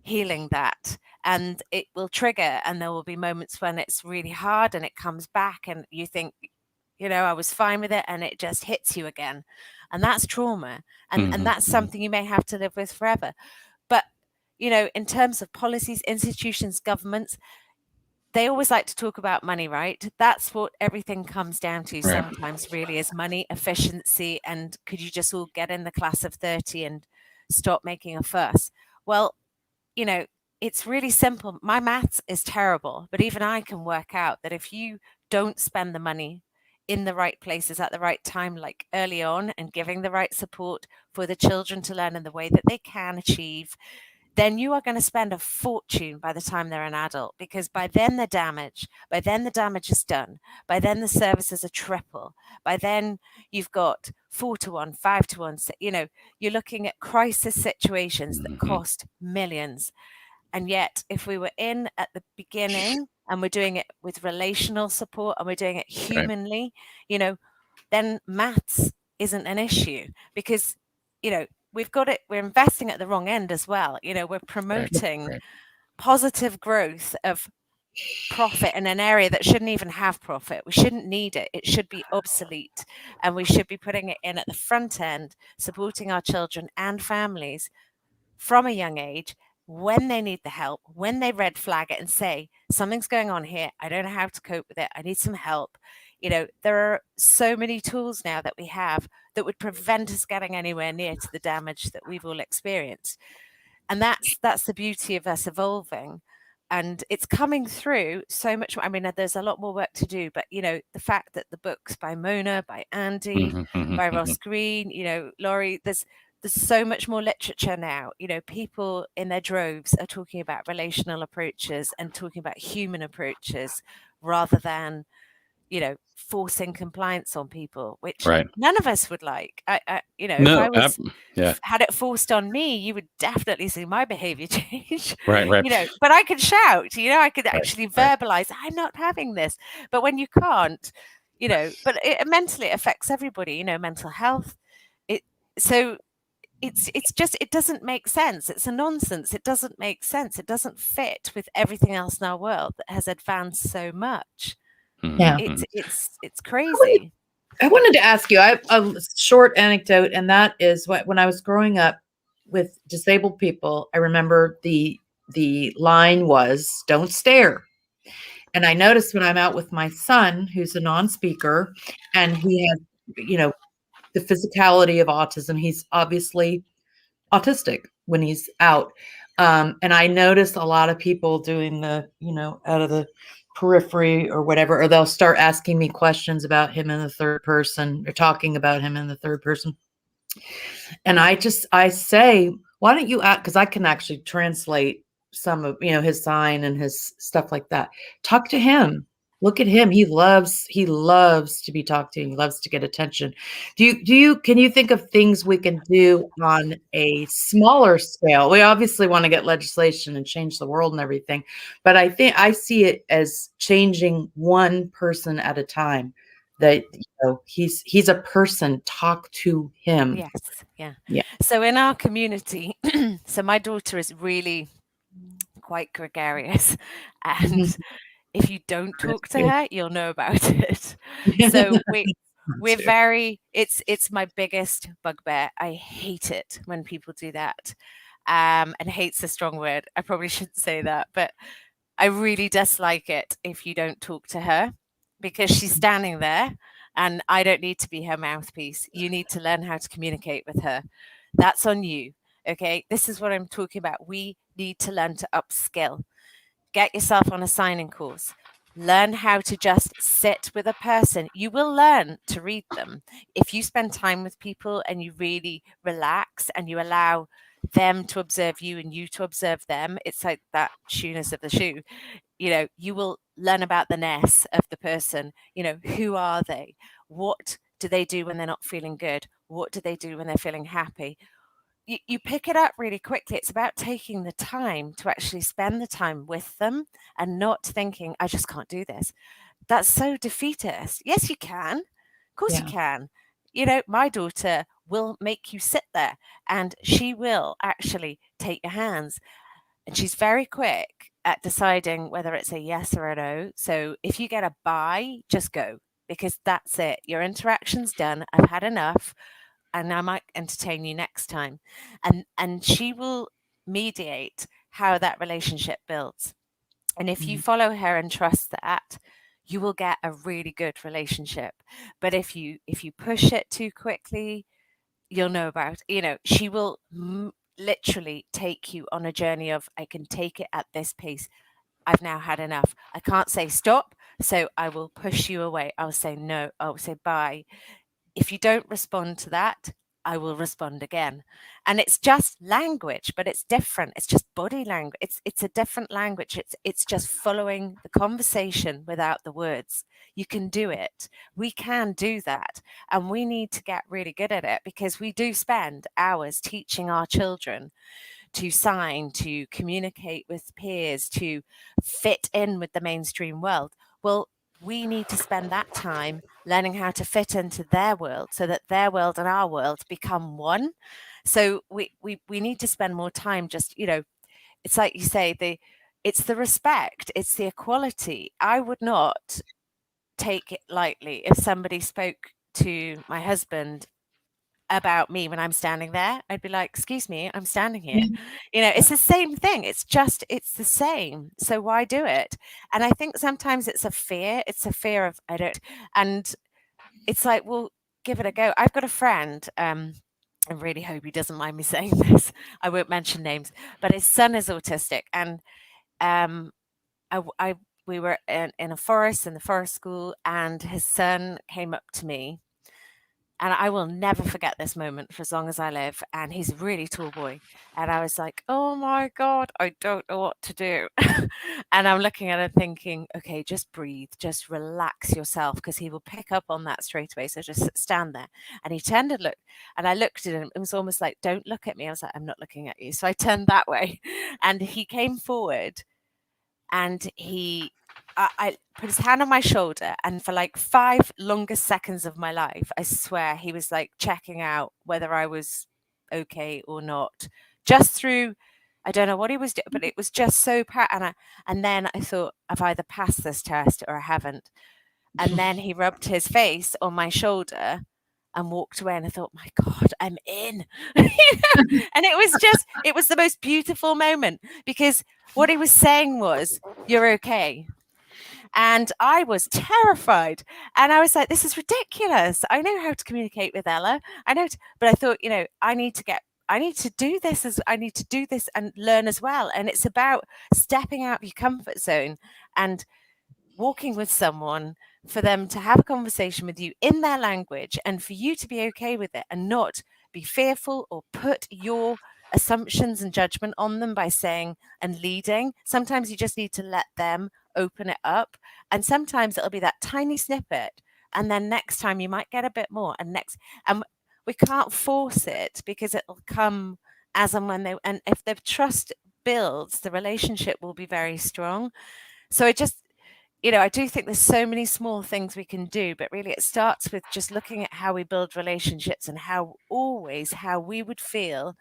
healing that, and it will trigger, and there will be moments when it's really hard and it comes back and you think, I was fine with it, and it just hits you again. And that's trauma. And that's something you may have to live with forever. But, in terms of policies, institutions, governments, they always like to talk about money, right? That's what everything comes down to sometimes, really, is money, efficiency, and could you just all get in the class of 30 and stop making a fuss? Well, it's really simple. My maths is terrible, but even I can work out that if you don't spend the money in the right places at the right time, like early on, and giving the right support for the children to learn in the way that they can achieve, then you are going to spend a fortune by the time they're an adult, because by then the damage is done. By then the services are triple. By then you've got 4-to-1, 5-to-1. You're looking at crisis situations that cost millions. And yet, if we were in at the beginning and we're doing it with relational support and we're doing it humanly, then maths isn't an issue, because, we've got it, we're investing at the wrong end as well. We're promoting positive growth of profit in an area that shouldn't even have profit. We shouldn't need it. It should be obsolete. And we should be putting it in at the front end, supporting our children and families from a young age, when they need the help, when they red flag it and say, something's going on here, I don't know how to cope with it, I need some help. There are so many tools now that we have that would prevent us getting anywhere near to the damage that we've all experienced. And that's the beauty of us evolving. And it's coming through so much. I mean, there's a lot more work to do, but, the fact that the books by Mona, by Andy, by Ross Green, Laurie, there's so much more literature now. People in their droves are talking about relational approaches and talking about human approaches rather than, forcing compliance on people, which none of us would like. If I was had it forced on me, you would definitely see my behavior change. Right. But I could shout. I could actually verbalize, I'm not having this. But when you can't, but mentally it affects everybody. Mental health. It's just, it doesn't make sense. It's a nonsense. It doesn't make sense. It doesn't fit with everything else in our world that has advanced so much. Yeah, it's crazy. I wanted to ask you, I have a short anecdote, and that is when I was growing up with disabled people, I remember the line was, don't stare. And I noticed when I'm out with my son, who's a non-speaker, and he has, the physicality of autism, he's obviously autistic when he's out. And I noticed a lot of people doing the, out of the periphery or whatever, or they'll start asking me questions about him in the third person, or talking about him in the third person. And I say, why don't you ask, because I can actually translate some of, his sign and his stuff like that. Talk to him. Look at him. He loves to be talked to. He loves to get attention. Can you think of things we can do on a smaller scale? We obviously want to get legislation and change the world and everything, but I think I see it as changing one person at a time. That he's a person. Talk to him. Yes. Yeah. So in our community, so my daughter is really quite gregarious, and if you don't talk to her, you'll know about it. So we're very, it's my biggest bugbear. I hate it when people do that. And hate's a strong word. I probably shouldn't say that, but I really dislike it if you don't talk to her, because she's standing there and I don't need to be her mouthpiece. You need to learn how to communicate with her. That's on you. Okay. This is what I'm talking about. We need to learn to upskill. Get yourself on a signing course. Learn how to just sit with a person. You will learn to read them. If you spend time with people and you really relax and you allow them to observe you and you to observe them, it's like that shoeness of the shoe. You will learn about the ness of the person. Who are they? What do they do when they're not feeling good? What do they do when they're feeling happy? you pick it up really quickly. It's about taking the time to actually spend the time with them and not thinking, I just can't do this. That's so defeatist. Yes, you can. Of course you can. You know, my daughter will make you sit there and she will actually take your hands. And she's very quick at deciding whether it's a yes or a no. So if you get a bye, just go, because that's it. Your interaction's done. I've had enough, and I might entertain you next time. And she will mediate how that relationship builds. And if you follow her and trust that, you will get a really good relationship. But if you push it too quickly, you'll know about, she will literally take you on a journey of, I can take it at this pace. I've now had enough. I can't say stop, so I will push you away. I'll say no. I'll say bye. If you don't respond to that, I will respond again. And it's just language, but it's different. It's just body language. It's a different language. It's just following the conversation without the words. You can do it. We can do that. And we need to get really good at it, because we do spend hours teaching our children to sign, to communicate with peers, to fit in with the mainstream world. Well, we need to spend that time learning how to fit into their world, so that their world and our world become one. So we need to spend more time just, it's like you say, it's the respect, it's the equality. I would not take it lightly if somebody spoke to my husband about me when I'm standing there. I'd be like, excuse me, I'm standing here. It's the same thing. It's the same. So why do it? And I think sometimes it's a fear. It's a fear of, and it's like, well, give it a go. I've got a friend, I really hope he doesn't mind me saying this. I won't mention names, but his son is autistic. And we were in the forest school, and his son came up to me. And I will never forget this moment for as long as I live. And he's a really tall boy. And I was like, oh my God, I don't know what to do. And I'm looking at him thinking, okay, just breathe, just relax yourself, because he will pick up on that straight away. So just stand there. And he turned and looked. And I looked at him. It was almost like, don't look at me. I was like, I'm not looking at you. So I turned that way. And he came forward, and I put his hand on my shoulder, and for like 5 longest seconds of my life, I swear, he was like checking out whether I was okay or not, just through, I don't know what he was doing, but it was just so and then I thought, I've either passed this test or I haven't. And then he rubbed his face on my shoulder and walked away, and I thought, my God, I'm in. And it was the most beautiful moment, because what he was saying was, you're okay. And I was terrified. And I was like, this is ridiculous. I know how to communicate with Ella. But I thought, I need to do this and learn as well. And it's about stepping out of your comfort zone and walking with someone, for them to have a conversation with you in their language, and for you to be okay with it and not be fearful or put your assumptions and judgment on them by saying and leading. Sometimes you just need to let them open it up, and sometimes it'll be that tiny snippet, and then next time you might get a bit more, and we can't force it, because it'll come as and when and if the trust builds, the relationship will be very strong. So I do think there's so many small things we can do, but really it starts with just looking at how we build relationships, and how we would feel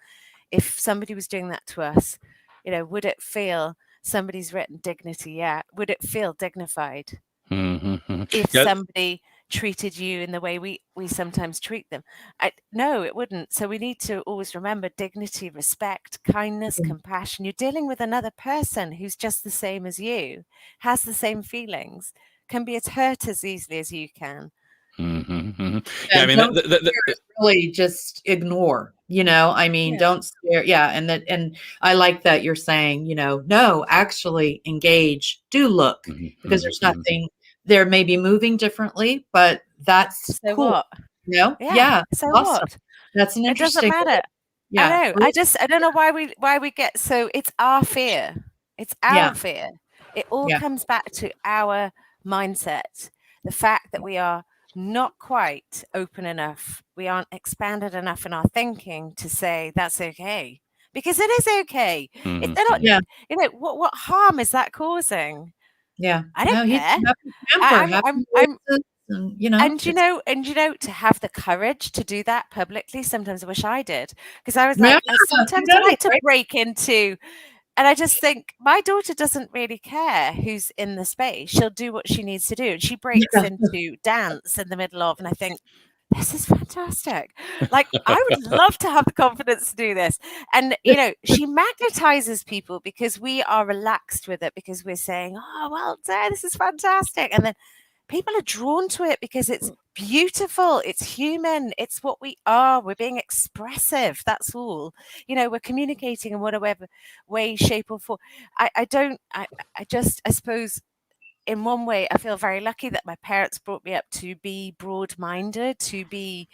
if somebody was doing that to us. Would it feel, somebody's written dignity? Yeah. Would it feel dignified? If somebody treated you in the way we sometimes treat them? No, it wouldn't. So we need to always remember dignity, respect, kindness, compassion. You're dealing with another person who's just the same as you, has the same feelings, can be as hurt as easily as you can. Yeah, I mean, really just ignore, don't scare. Yeah. And I like that you're saying, no, actually engage, do look, because there's nothing, there may be moving differently, but that's so cool. What? Yeah. So awesome. what? That's an interesting. It doesn't matter. Yeah. I know. I don't know why we get so, it's our fear. It's our fear. It all comes back to our mindset. The fact that we are not quite open enough. We aren't expanded enough in our thinking to say that's okay, because it is okay. If they're not, Yeah. you know, what harm is that causing? Yeah. I don't care. Happy camper, I'm and, you know, and you know, to have the courage to do that publicly, sometimes I wish I did, because I was yeah, like, sometimes I like to break into, and I just think my daughter doesn't really care who's in the space. She'll do what she needs to do, and she breaks into dance in the middle of, and I think, this is fantastic. Like, I would love to have the confidence to do this. And, you know, she magnetizes people because we are relaxed with it, because we're saying, oh, well done, this is fantastic. And then people are drawn to it because it's beautiful, it's human, it's what we are, we're being expressive, that's all. You know, we're communicating in whatever way, shape or form. I suppose in one way, I feel very lucky that my parents brought me up to be broad-minded, to be,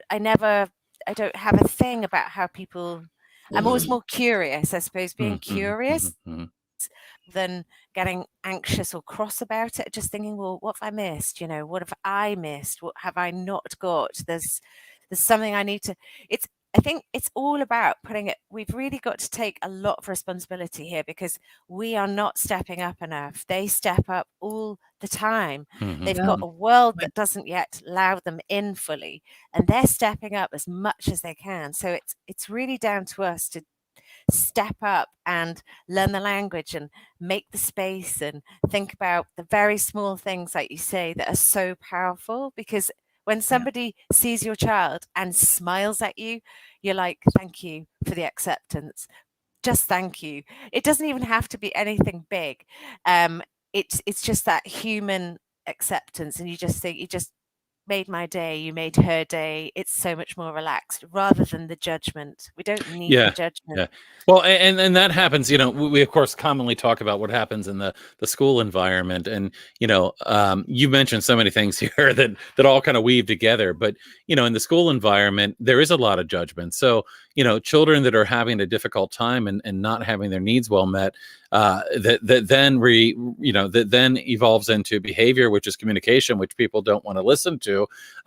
I don't have a thing about how people, I'm always more curious, I suppose, being curious than getting anxious or cross about it, just thinking, well, what have I missed? You know, what have I missed? What have I not got? There's something I need to, I think it's all about putting it, we've really got to take a lot of responsibility here, because we are not stepping up enough. They step up all the time. They've got a world that doesn't yet allow them in fully, and they're stepping up as much as they can. So it's really down to us to step up and learn the language and make the space and think about the very small things, like you say, that are so powerful. Because when somebody sees your child and smiles at you, you're like, thank you for the acceptance. Just thank you. It doesn't even have to be anything big. It's just that human acceptance, and you just think, you just made my day, you made her day. It's so much more relaxed rather than the judgment. We don't need the judgment. Yeah. Well, and that happens, you know, we of course commonly talk about what happens in the school environment. And, you know, you mentioned so many things here that all kind of weave together. But, you know, in the school environment, there is a lot of judgment. So, you know, children that are having a difficult time and not having their needs well met, that then evolves into behavior, which is communication, which people don't want to listen to.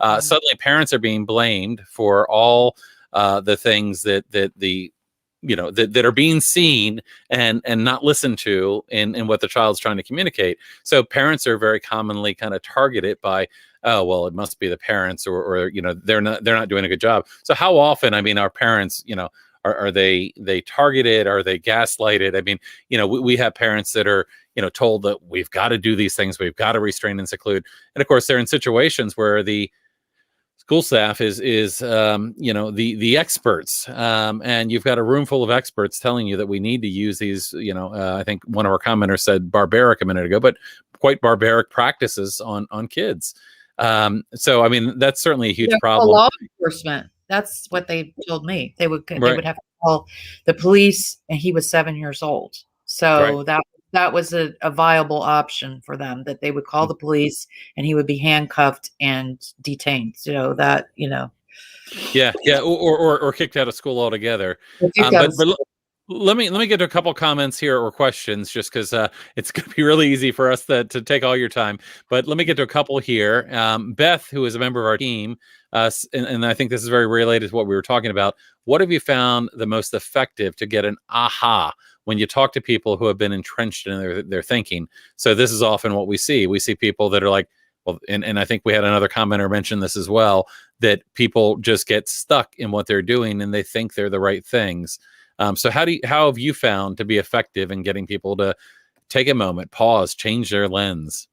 Suddenly parents are being blamed for all the things that are being seen and not listened to in what the child's trying to communicate. So parents are very commonly kind of targeted by, oh, well, it must be the parents, or you know, they're not doing a good job. So how often, I mean, our parents, you know, are they targeted? Are they gaslighted? I mean, you know, we have parents that are, you know, told that we've got to do these things, we've got to restrain and seclude. And of course, they're in situations where the school staff is you know, the experts, and you've got a room full of experts telling you that we need to use these, you know, I think one of our commenters said barbaric a minute ago, but quite barbaric practices on kids. So I mean, that's certainly a huge problem. Law enforcement. That's what they told me. They would have to call the police, and he was 7 years old. So that was a viable option for them, that they would call the police and he would be handcuffed and detained. So that, you know. Yeah. Or kicked out of school altogether. But let me get to a couple comments here or questions, just because it's going to be really easy for us to take all your time. But let me get to a couple here. Beth, who is a member of our team, and I think this is very related to what we were talking about. What have you found the most effective to get an aha when you talk to people who have been entrenched in their thinking? So this is often what we see. We see people that are like, well, and I think we had another commenter mention this as well, that people just get stuck in what they're doing and they think they're the right things. So how have you found to be effective in getting people to take a moment, pause, change their lens?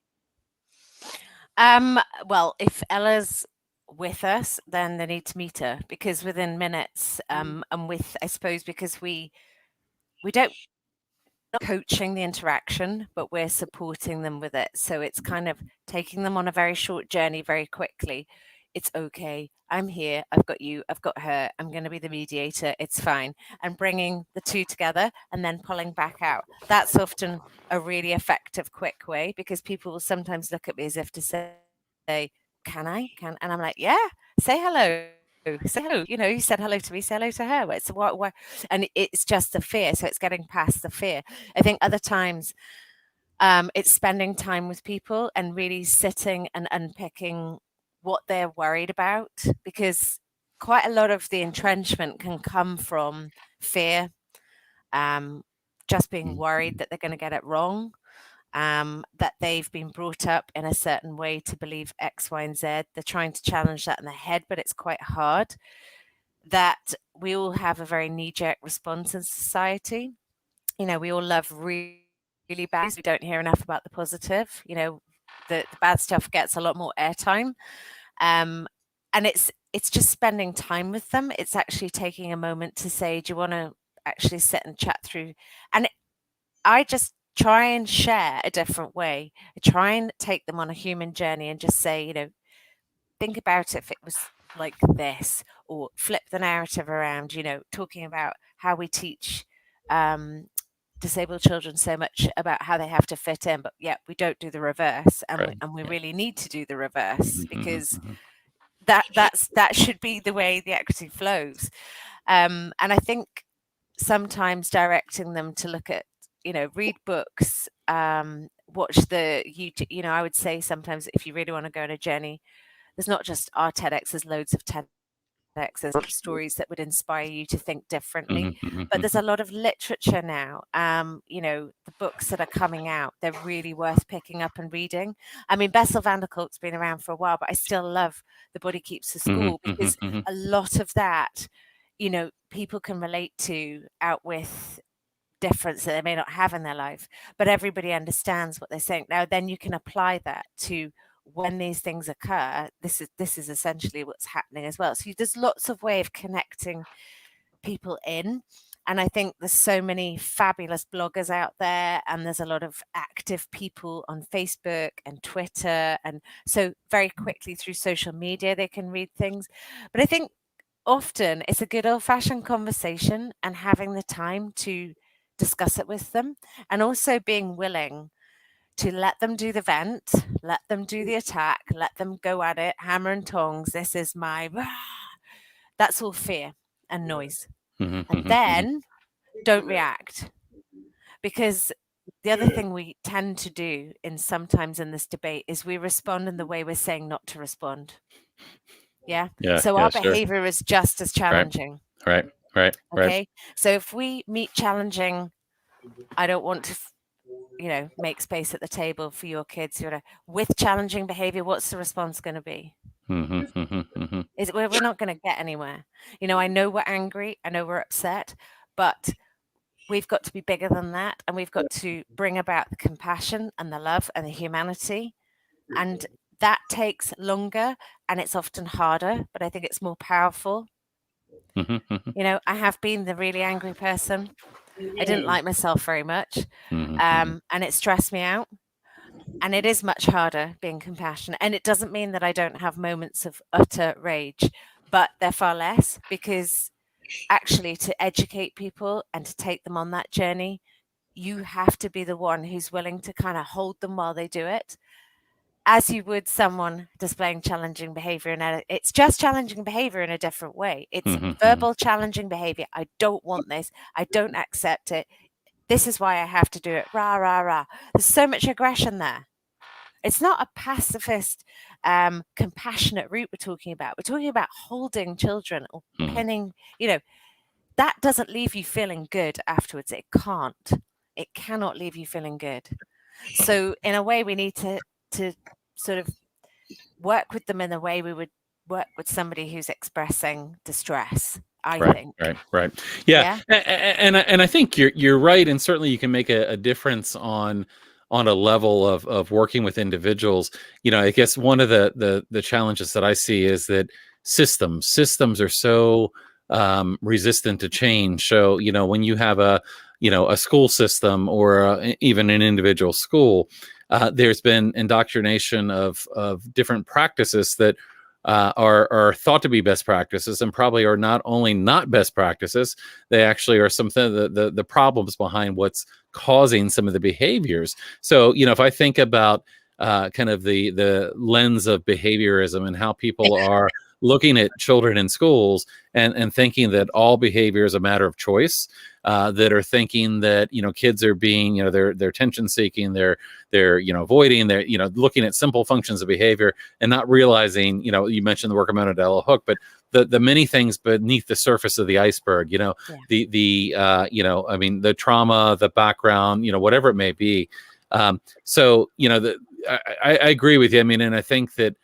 Well, if Ella's with us, then they need to meet her, because within minutes, and with, I suppose, because we don't coaching the interaction, but we're supporting them with it. So it's kind of taking them on a very short journey very quickly. It's okay. I'm here. I've got you. I've got her. I'm going to be the mediator. It's fine. And bringing the two together and then pulling back out. That's often a really effective, quick way, because people will sometimes look at me as if to say, can I? And I'm like, yeah, say hello. Say hello. You know, you said hello to me, say hello to her. It's what, and it's just the fear. So it's getting past the fear. I think other times, It's spending time with people and really sitting and unpicking what they're worried about, because quite a lot of the entrenchment can come from fear, just being worried that they're going to get it wrong, that they've been brought up in a certain way to believe X, Y, and Z. They're trying to challenge that in their head, but it's quite hard. That we all have a very knee-jerk response in society. You know, we all love really, really bad. We don't hear enough about the positive. You know, the bad stuff gets a lot more airtime. And it's just spending time with them. It's actually taking a moment to say, do you want to actually sit and chat through? And I just try and share a different way. I try and take them on a human journey and just say, you know, think about it if it was like this, or flip the narrative around, you know, talking about how we teach disabled children so much about how they have to fit in, but yet we don't do the reverse, and we really need to do the reverse, because that should be the way the equity flows. And I think sometimes directing them to look at, you know, read books, watch the YouTube, you know, I would say sometimes if you really want to go on a journey, there's not just our TEDx, there's loads of TEDx, there's stories that would inspire you to think differently. But there's a lot of literature now. You know, the books that are coming out, they're really worth picking up and reading. I mean, Bessel van der Kolk's been around for a while, but I still love The Body Keeps the Score, because a lot of that, you know, people can relate to out with difference that they may not have in their life, but everybody understands what they're saying. Now, then you can apply that to when these things occur. This is essentially what's happening as well. So there's lots of way of connecting people in. And I think there's so many fabulous bloggers out there, and there's a lot of active people on Facebook and Twitter. And so very quickly through social media, they can read things. But I think often it's a good old-fashioned conversation and having the time to discuss it with them, and also being willing to let them do the vent, let them do the attack, let them go at it, hammer and tongs. This is my, that's all fear and noise. And then don't react, because the other thing we tend to do sometimes in this debate is we respond in the way we're saying not to respond. Yeah. So our behavior is just as challenging. Right. Okay. So if we meet challenging, I don't want to, you know, make space at the table for your kids who are with challenging behavior. What's the response going to be? We're not going to get anywhere. You know, I know we're angry, I know we're upset, but we've got to be bigger than that, and we've got to bring about the compassion and the love and the humanity. And that takes longer, and it's often harder, but I think it's more powerful. You know, I have been the really angry person. I didn't like myself very much, and it stressed me out. And it is much harder being compassionate. And it doesn't mean that I don't have moments of utter rage, but they're far less, because actually to educate people and to take them on that journey, you have to be the one who's willing to kind of hold them while they do it, as you would someone displaying challenging behavior. And it's just challenging behavior in a different way. It's verbal challenging behavior. I don't want this. I don't accept it. This is why I have to do it. Rah, rah, rah. There's so much aggression there. It's not a pacifist, compassionate route we're talking about. We're talking about holding children or pinning, you know, that doesn't leave you feeling good afterwards. It can't. It cannot leave you feeling good. So in a way, we need to sort of work with them in the way we would work with somebody who's expressing distress. I think. Right. Yeah. And I think you're right, and certainly you can make a difference on a level of working with individuals. You know, I guess one of the challenges that I see is that systems are so resistant to change. So, you know, when you have a school system or even an individual school, there's been indoctrination of different practices that are thought to be best practices, and probably are not only not best practices, they actually are something the problems behind what's causing some of the behaviors. So, you know, if I think about kind of the lens of behaviorism and how people are looking at children in schools and thinking that all behavior is a matter of choice, that are thinking that, kids are being, they're attention seeking, they're, avoiding, they're, looking at simple functions of behavior and not realizing, you mentioned the work of Monodella Hook, but the many things beneath the surface of the iceberg, the trauma, the background, whatever it may be. So, I agree with you. I mean, and I think that,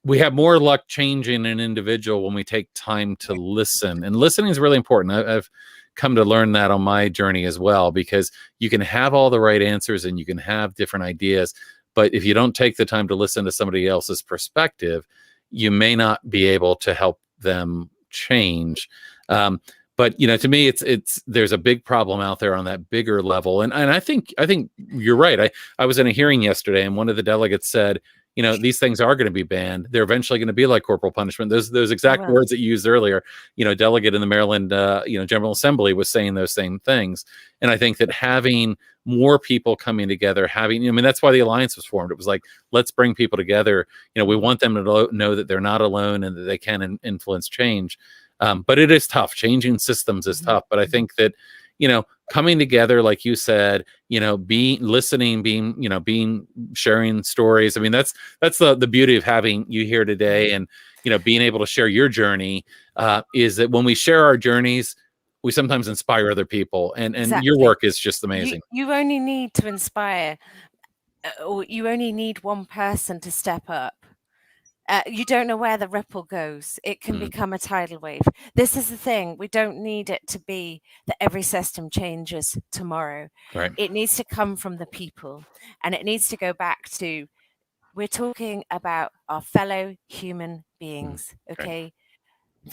we have more luck changing an individual when we take time to listen, and listening is really important. I've come to learn that on my journey as well, because you can have all the right answers and you can have different ideas, but if you don't take the time to listen to somebody else's perspective, you may not be able to help them change. But to me, it's there's a big problem out there on that bigger level, and I think you're right. I was in a hearing yesterday, and one of the delegates said, these things are going to be banned. They're eventually going to be like corporal punishment. Those exact words that you used earlier. Delegate in the Maryland General Assembly was saying those same things, and I think that having more people coming together, that's why the alliance was formed. It was like, let's bring people together. We want them to know that they're not alone and that they can influence change. But it is tough. Changing systems is tough. But I think that, coming together, like you said, being listening, being sharing stories. I mean, that's the beauty of having you here today, and being able to share your journey. Is that when we share our journeys, we sometimes inspire other people, and Exactly. your work is just amazing. You only need to inspire, or you only need one person to step up. You don't know where the ripple goes. It can become a tidal wave. This is the thing. We don't need it to be that every system changes tomorrow. Right. It needs to come from the people, and it needs to go back to, we're talking about our fellow human beings, okay? Right.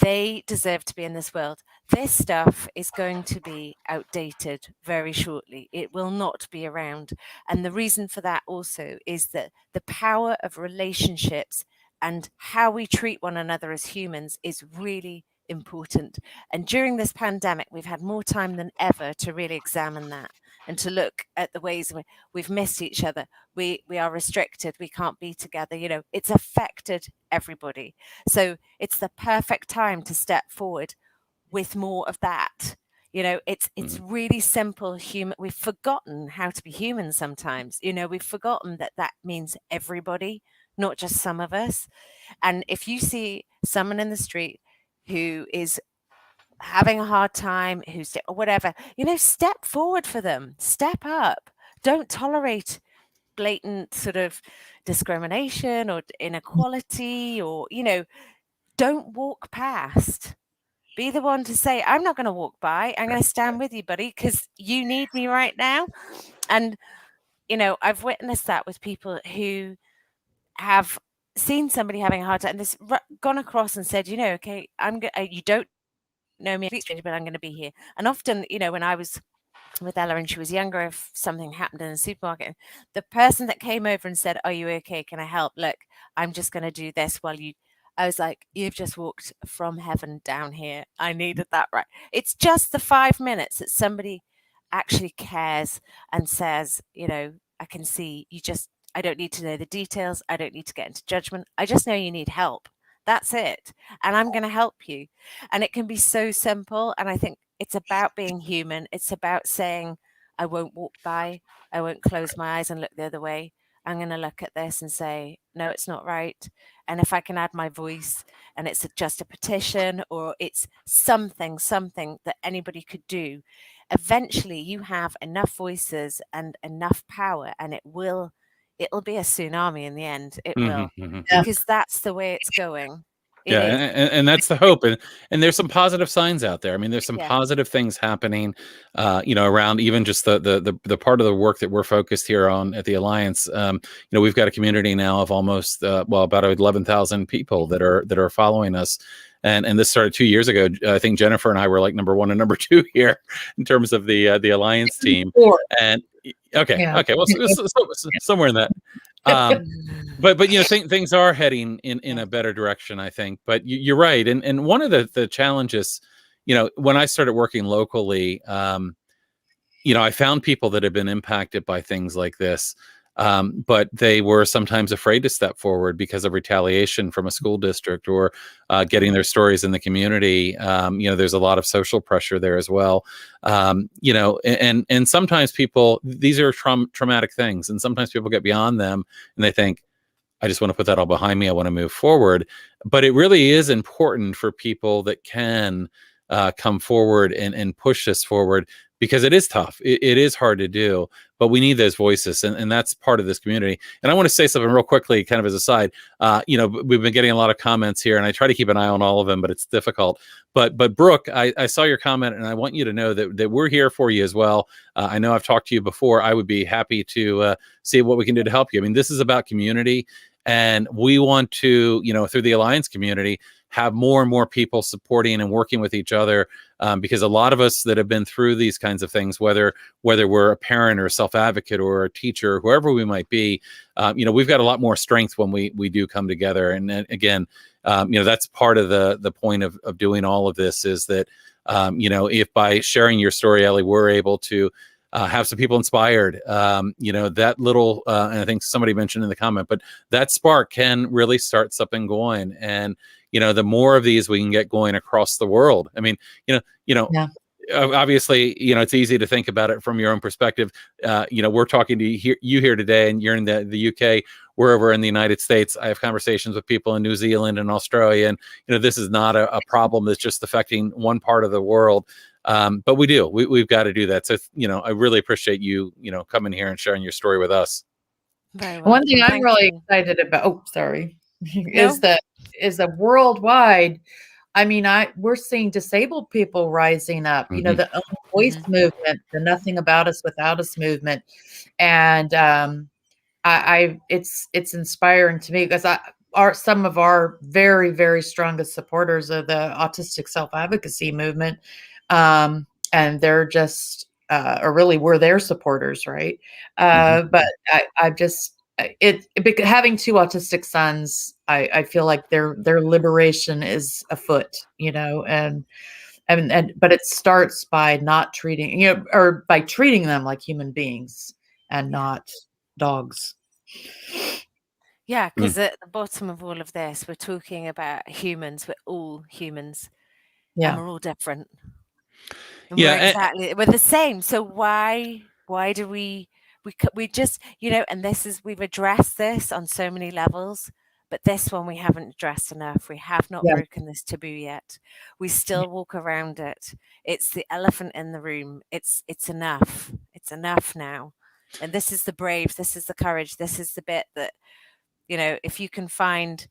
They deserve to be in this world. This stuff is going to be outdated very shortly. It will not be around. And the reason for that also is that the power of relationships and how we treat one another as humans is really important. And during this pandemic, we've had more time than ever to really examine that and to look at the ways we've missed each other. We are restricted. We can't be together. It's affected everybody. So it's the perfect time to step forward with more of that. It's really simple human. We've forgotten how to be human sometimes. We've forgotten that means everybody, not just some of us. And if you see someone in the street who is having a hard time, who's or whatever, step forward for them, step up. Don't tolerate blatant sort of discrimination or inequality, or, don't walk past. Be the one to say, I'm not going to walk by. I'm going to stand with you, buddy, because you need me right now. And, I've witnessed that with people who have seen somebody having a hard time and this gone across and said, okay, you don't know me, stranger, but I'm going to be here. And often, when I was with Ella and she was younger, if something happened in the supermarket, the person that came over and said, are you okay? Can I help? Look, I'm just going to do this while I was like, you've just walked from heaven down here. I needed that, right? It's just the 5 minutes that somebody actually cares and says, I can see I don't need to know the details. I don't need to get into judgment. I just know you need help. That's it. And I'm going to help you. And it can be so simple. And I think it's about being human. It's about saying, I won't walk by. I won't close my eyes and look the other way. I'm going to look at this and say, no, it's not right. And if I can add my voice, and it's just a petition, or it's something that anybody could do, eventually you have enough voices and enough power, and it'll be a tsunami in the end. It will, because that's the way it's going. And that's the hope, and there's some positive signs out there. I mean, there's some positive things happening, around even just the part of the work that we're focused here on at the Alliance. We've got a community now of almost about 11,000 people that are following us, and this started 2 years ago. I think Jennifer and I were like number 1 and number 2 here in terms of the Alliance team. And okay, well, somewhere in that. But things are heading in a better direction, I think. But you're right, and one of the challenges, when I started working locally, I found people that have been impacted by things like this, but they were sometimes afraid to step forward because of retaliation from a school district or getting their stories in the community. There's a lot of social pressure there as well. And sometimes people, these are traumatic things, and sometimes people get beyond them and they think, I just want to put that all behind me. I want to move forward. But it really is important for people that can come forward and push this forward, because it is tough. It is hard to do, but we need those voices. And that's part of this community. And I want to say something real quickly, kind of as a side. We've been getting a lot of comments here, and I try to keep an eye on all of them, but it's difficult. But Brooke, I saw your comment, and I want you to know that we're here for you as well. I know I've talked to you before. I would be happy to see what we can do to help you. I mean, this is about community. And we want to, through the Alliance community, have more and more people supporting and working with each other, because a lot of us that have been through these kinds of things, whether we're a parent or a self-advocate or a teacher, whoever we might be, we've got a lot more strength when we do come together. And again, that's part of the point of doing all of this, is that, if by sharing your story, Elly, we're able to have some people inspired, that little, and I think somebody mentioned in the comment, but that spark can really start something going. And, the more of these we can get going across the world. I mean, yeah. Obviously, it's easy to think about it from your own perspective. We're talking to you here today, and you're in the UK. We're over in the United States. I have conversations with people in New Zealand and Australia, and this is not a problem that's just affecting one part of the world. But we've got to do that. So, I really appreciate you, coming here and sharing your story with us. Very well. One thing I'm really excited about, is the worldwide. I mean, we're seeing disabled people rising up, the own voice movement, the Nothing About Us Without Us movement. And it's inspiring to me, because some of our very, very strongest supporters of the autistic self-advocacy movement. And they're just, or really we're their supporters. Right. But having two autistic sons, I feel like their liberation is afoot, but it starts by not treating, or by treating them like human beings and not dogs. Yeah, because at the bottom of all of this, we're talking about humans. We're all humans. Yeah. And we're all different. And we're the same. So why do we just, and we've addressed this on so many levels, but this one we haven't addressed enough. We have not broken this taboo yet. We still walk around it. It's the elephant in the room. It's enough. It's enough now. And this is the brave, this is the courage, this is the bit that, if you can find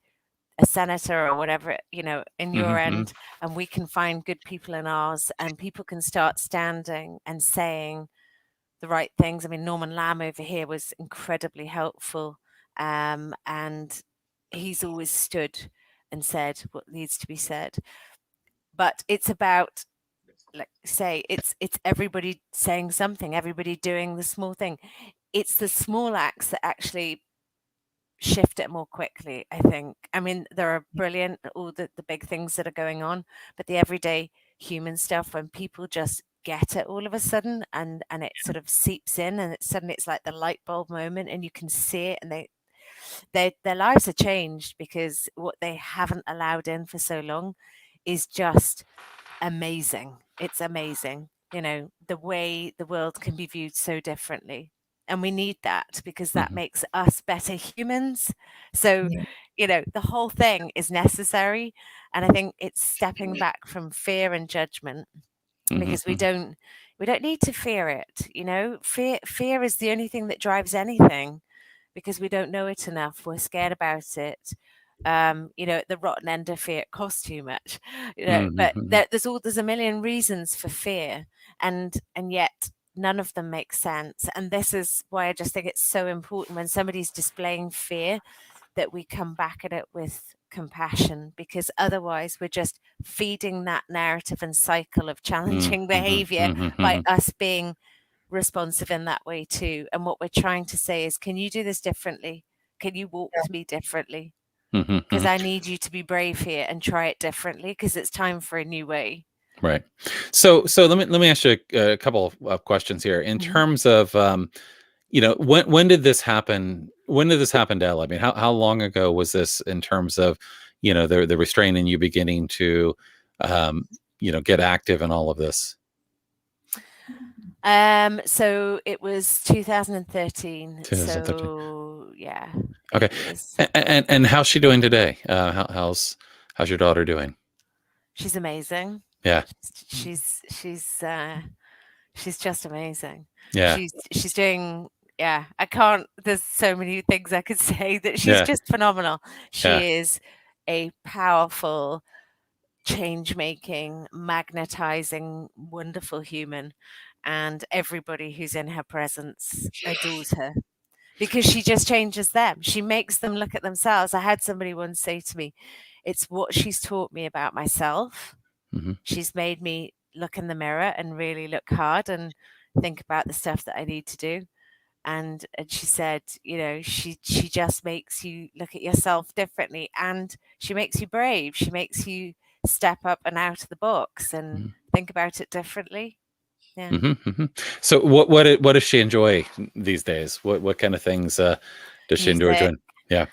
a senator or whatever, in your end, and we can find good people in ours, and people can start standing and saying the right things. I mean, Norman Lamb over here was incredibly helpful, and he's always stood and said what needs to be said. But it's about, it's everybody saying something, everybody doing the small thing. It's the small acts that actually shift it more quickly, I think. I mean, there are brilliant, all the big things that are going on, but the everyday human stuff, when people just get it all of a sudden, and it sort of seeps in, and suddenly it's like the light bulb moment, and you can see it, and their lives are changed, because what they haven't allowed in for so long is just amazing. It's amazing, the way the world can be viewed so differently. And we need that, because that makes us better humans. So, the whole thing is necessary. And I think it's stepping back from fear and judgment, because we don't need to fear it. Fear is the only thing that drives anything, because we don't know it enough. We're scared about it. The rotten end of fear, it costs too much, but there's a million reasons for fear, and yet none of them make sense. And this is why I just think it's so important, when somebody's displaying fear, that we come back at it with compassion, because otherwise we're just feeding that narrative and cycle of challenging behavior by us being responsive in that way too. And what we're trying to say is, can you do this differently? Can you walk to me differently? Because I need you to be brave here and try it differently, because it's time for a new way. Right. So let me ask you a couple of questions here in terms of when did this happen? When did this happen to Ella? I mean, how long ago was this in terms of, the restraint and you beginning to, get active in all of this? So it was 2013. 2013. So yeah. Okay. And how's she doing today? How's your daughter doing? She's amazing. Yeah. She's just amazing. Yeah. She's doing, yeah, I can't, there's so many things I could say that she's just phenomenal. She is a powerful, change-making, magnetizing, wonderful human. And everybody who's in her presence adores her because she just changes them. She makes them look at themselves. I had somebody once say to me, it's what she's taught me about myself. Mm-hmm. She's made me look in the mirror and really look hard and think about the stuff that I need to do. And she said, she just makes you look at yourself differently, and she makes you brave. She makes you step up and out of the box and think about it differently. Yeah. Mm-hmm, mm-hmm. So what does she enjoy these days? What kind of things does she enjoy doing? Yeah.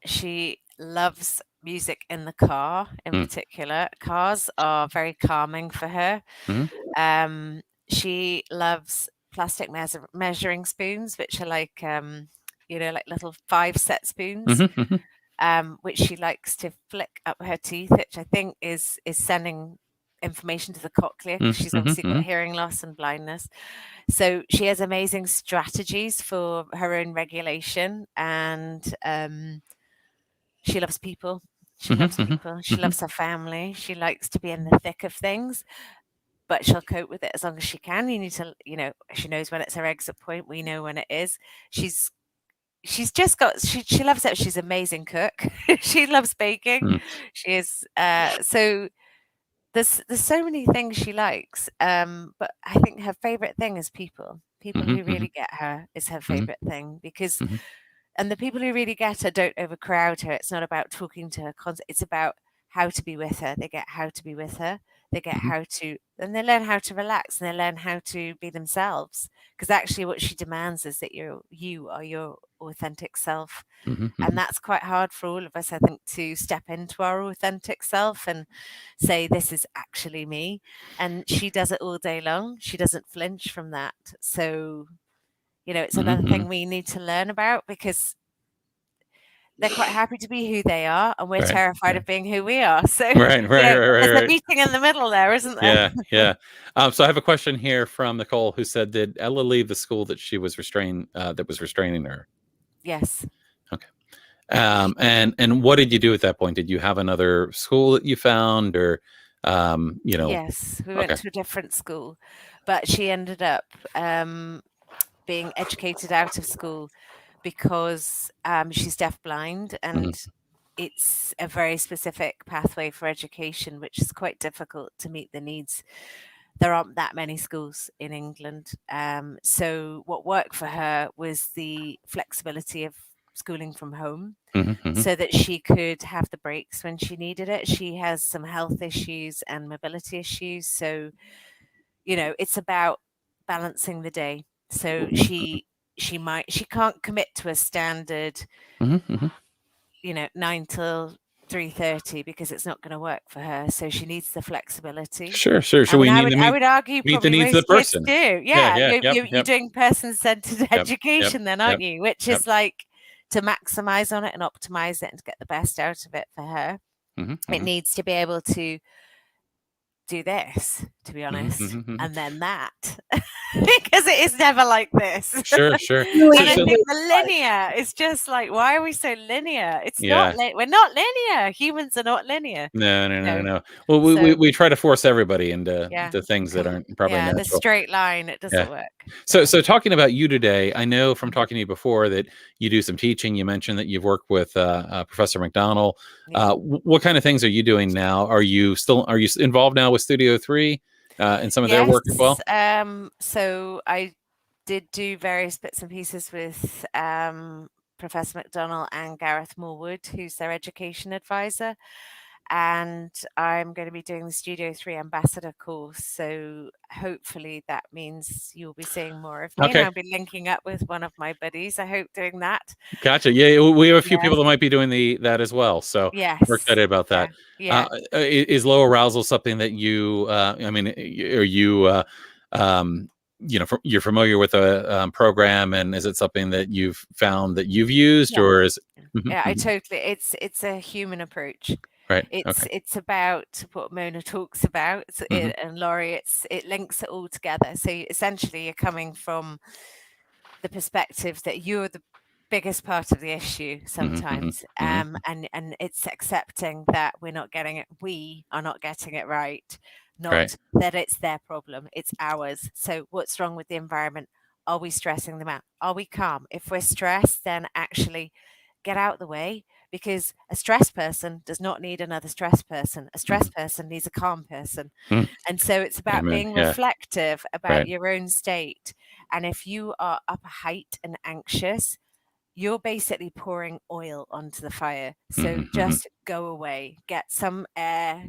She loves music in the car in particular. Cars are very calming for her. Mm-hmm. She loves plastic measuring spoons, which are like like little 5-set spoons. Mm-hmm. Which she likes to flick up her teeth, which I think is sending information to the cochlea, because she's obviously got hearing loss and blindness. So she has amazing strategies for her own regulation, and she loves people. She loves people. She loves her family. She likes to be in the thick of things, but she'll cope with it as long as she can. You need to, she knows when it's her exit point. We know when it is. She's just got, she loves it. She's an amazing cook. She loves baking. She is, so there's so many things she likes. But I think her favorite thing is people. People who really get her is her favorite thing, because, and the people who really get her don't overcrowd her. It's not about talking to her constantly. It's about how to be with her. They get how to be with her. They get how to, and they learn how to relax, and they learn how to be themselves. Because actually what she demands is that you are your authentic self. And that's quite hard for all of us, I think, to step into our authentic self and say, this is actually me. And she does it all day long. She doesn't flinch from that. So, it's another thing we need to learn about, because they're quite happy to be who they are, and we're terrified of being who we are. So right. There's a meeting in the middle there, isn't there? Yeah. So I have a question here from Nicole, who said, did Ella leave the school that she was restraining her? Yes. Okay. And what did you do at that point? Did you have another school that you found, or Yes, we went to a different school, but she ended up being educated out of school because she's deafblind, and it's a very specific pathway for education, which is quite difficult to meet the needs. There aren't that many schools in England. So what worked for her was the flexibility of schooling from home, so that she could have the breaks when she needed it. She has some health issues and mobility issues. So, it's about balancing the day. So she can't commit to a standard, 9 till 3:30, because it's not going to work for her. So she needs the flexibility. Sure. So I would argue meet the probably needs of the most kids person. do. You're doing person-centered education then, aren't you? Which is like to maximize on it and optimize it and to get the best out of it for her. It needs to be able to do this, to be honest, and then that, because it is never like this. Sure. And I think the linear is just like, why are we so linear? It's not. We're not linear. Humans are not linear. No. Well, we try to force everybody into the things that aren't probably natural. The straight line, it doesn't work. So talking about you today, I know from talking to you before that you do some teaching. You mentioned that you've worked with Professor McDonnell. What kind of things are you doing now? Are you involved now with Studio 3 and some of their work as well? So I did do various bits and pieces with Professor McDonnell and Gareth Morwood, who's their education advisor. and I'm going to be doing the Studio 3 Ambassador course. So hopefully that means you'll be seeing more of me. Okay. And I'll be linking up with one of my buddies, I hope, doing that. Gotcha. Yeah, we have a few people that might be doing that as well. So yes, we're excited about that. Yeah. Is low arousal something that you, I mean, are you, you're familiar with a program, and is it something that you've found that you've used, or is it? Yeah, I totally. It's a human approach. Right. It's about what Mona talks about, and Laurie. It links it all together. So essentially, you're coming from the perspective that you're the biggest part of the issue sometimes, and it's accepting that we are not getting it right, not that it's their problem, it's ours. So what's wrong with the environment? Are we stressing them out? Are we calm? If we're stressed, then actually get out the way, because a stressed person does not need another stressed person. A stressed person needs a calm person. And so it's about being reflective about your own state. And if you are up a height and anxious, you're basically pouring oil onto the fire. So just go away, get some air,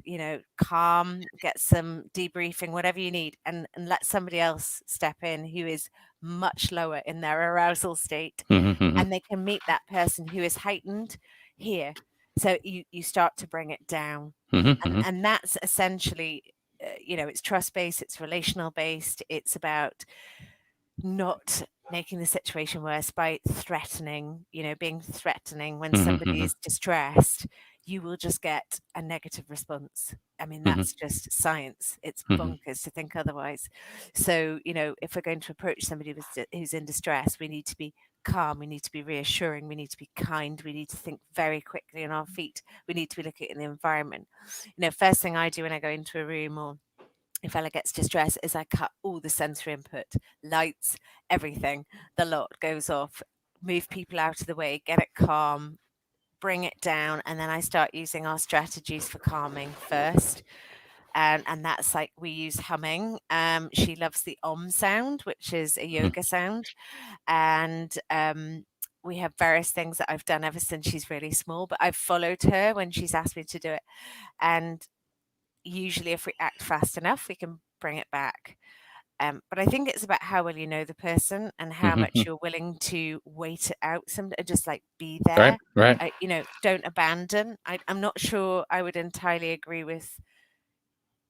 calm, get some debriefing, whatever you need, and let somebody else step in who is much lower in their arousal state, and they can meet that person who is heightened here. So you start to bring it down, and that's essentially, it's trust-based, it's relational-based, it's about not making the situation worse by threatening, being threatening when somebody is distressed. You will just get a negative response. I mean, that's just science. It's bonkers to think otherwise. So, if we're going to approach somebody who's in distress, we need to be calm, we need to be reassuring, we need to be kind, we need to think very quickly on our feet, we need to be looking at the environment. First thing I do when I go into a room, or if Ella gets distressed, is I cut all the sensory input, lights, everything. The lot goes off, move people out of the way, get it calm, bring it down, and then I start using our strategies for calming first. And that's like, we use humming. She loves the Om sound, which is a yoga sound. And we have various things that I've done ever since she's really small, but I've followed her when she's asked me to do it. And usually if we act fast enough, we can bring it back. But I think it's about how well you know the person and how much you're willing to wait it out. Just like be there, right. Don't abandon. I'm not sure I would entirely agree with,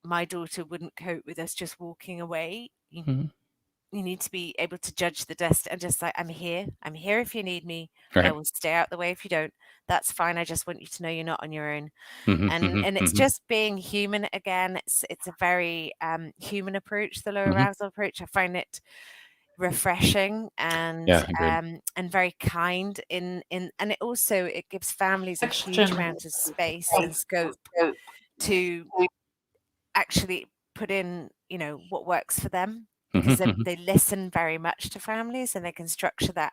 my daughter wouldn't cope with us just walking away. You need to be able to judge the dust and just like, I'm here if you need me. I will stay out the way if you don't. That's fine. I just want you to know you're not on your own. And it's just being human again. It's a very human approach, the low arousal approach. I find it refreshing and very kind and it also, it gives families a huge amount of space and scope to actually put in, what works for them, because they listen very much to families, and they can structure that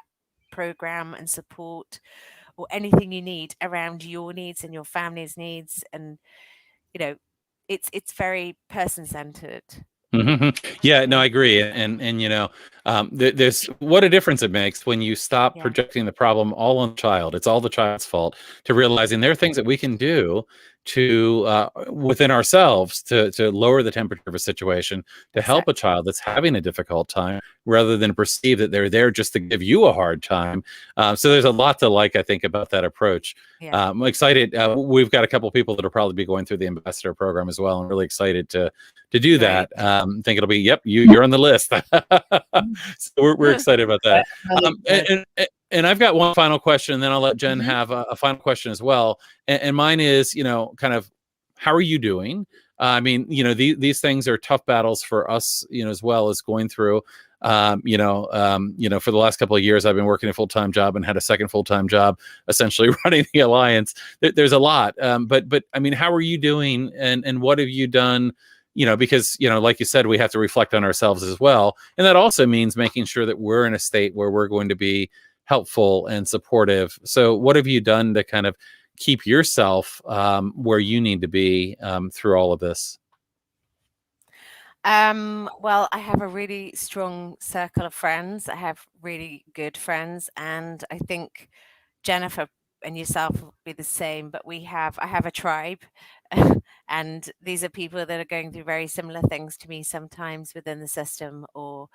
program and support or anything you need around your needs and your family's needs. And it's very person-centered. Yeah, no, I agree. And there's what a difference it makes when you stop projecting the problem all on the child. It's all the child's fault, to realizing there are things that we can do to within ourselves to lower the temperature of a situation, to help a child that's having a difficult time, rather than perceive that they're there just to give you a hard time. So there's a lot to like, I think, about that approach. I'm excited. We've got a couple of people that will probably be going through the ambassador program as well. I'm really excited to do that. I think it'll be, you're on the list. So we're excited about that. And I've got one final question, and then I'll let Jen have a final question as well. And mine is, kind of, how are you doing? I mean, these things are tough battles for us, as well as going through. For the last couple of years, I've been working a full-time job and had a second full-time job, essentially running the Alliance. There's a lot, but I mean, how are you doing, and what have you done? Because, like you said, we have to reflect on ourselves as well. And that also means making sure that we're in a state where we're going to be helpful and supportive. So what have you done to kind of keep yourself where you need to be through all of this? Well, I have a really strong circle of friends. I have really good friends. And I think Jennifer and yourself will be the same, but I have a tribe And these are people that are going through very similar things to me sometimes within the system, or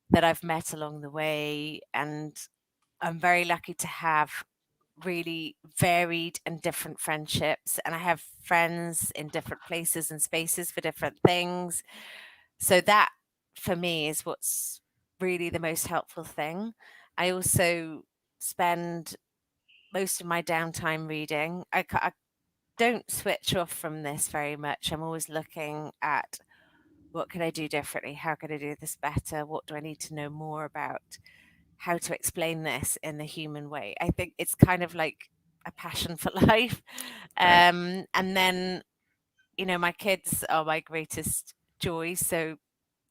that I've met along the way. And I'm very lucky to have really varied and different friendships, and I have friends in different places and spaces for different things. So that for me is what's really the most helpful thing. I also spend most of my downtime reading. I don't switch off from this very much. I'm always looking at what could I do differently? How could I do this better? What do I need to know more about? How to explain this in the human way. I think it's kind of like a passion for life. And then, my kids are my greatest joy. So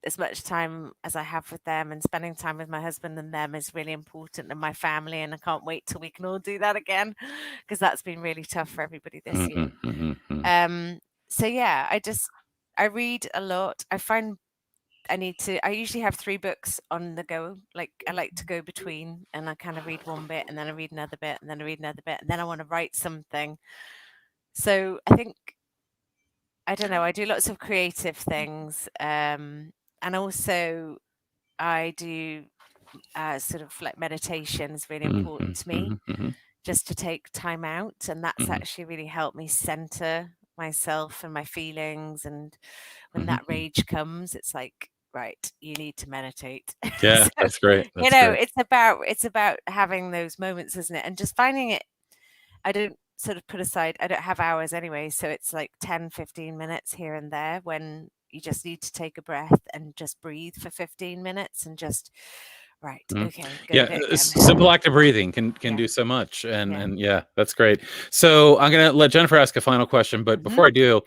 as much time as I have with them, and spending time with my husband and them, is really important, and my family. And I can't wait till we can all do that again, because that's been really tough for everybody this year. So yeah, I read a lot. I find I usually have 3 books on the go. Like, I like to go between, and I kind of read one bit, and then I read another bit, and then I read another bit, and then I want to write something. So I think, I don't know, I do lots of creative things. And also I do sort of like meditation is really important to me, just to take time out. And that's actually really helped me center myself and my feelings. And when that rage comes, it's like, right, you need to meditate. Yeah, So, that's great. That's great. it's about having those moments, isn't it? And just finding it. I don't have hours anyway, so it's like 10-15 minutes here and there when you just need to take a breath and just breathe for 15 minutes and just, right, okay, yeah, simple act of breathing can do so much. And yeah, that's great. So I'm going to let Jennifer ask a final question, but before I do,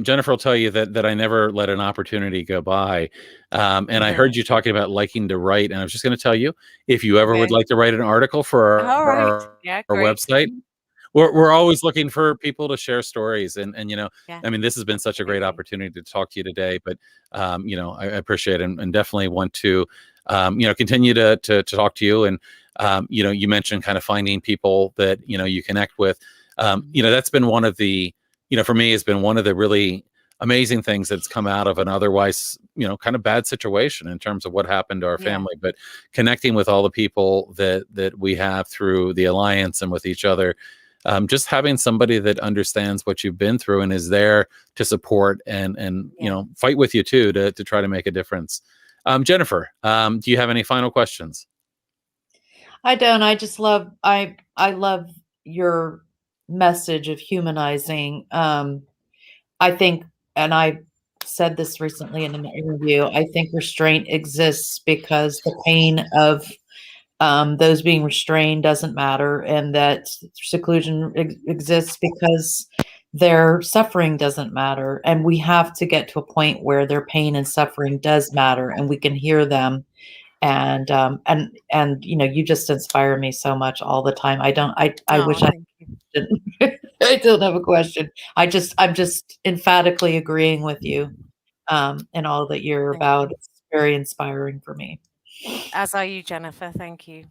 Jennifer will tell you that I never let an opportunity go by. And I heard you talking about liking to write, and I was just going to tell you, if you ever would like to write an article for our website, we're always looking for people to share stories. And I mean, this has been such a great opportunity to talk to you today, but I appreciate it, and definitely want to continue to talk to you. And you mentioned kind of finding people that you connect with. That's been one of the, for me, has been one of the really amazing things that's come out of an otherwise kind of bad situation in terms of what happened to our family. But connecting with all the people that we have through the Alliance and with each other, just having somebody that understands what you've been through and is there to support and fight with you too, to try to make a difference. Jennifer, do you have any final questions? I don't. I just love, I love your message of humanizing. I think, and I said this recently in an interview, I think restraint exists because the pain of those being restrained doesn't matter, and that seclusion exists because their suffering doesn't matter. And we have to get to a point where their pain and suffering does matter, and we can hear them. And you just inspire me so much all the time. I wish I didn't. I don't have a question. I'm just emphatically agreeing with you in all that you're about. It's very inspiring for me. As are you, Jennifer. Thank you.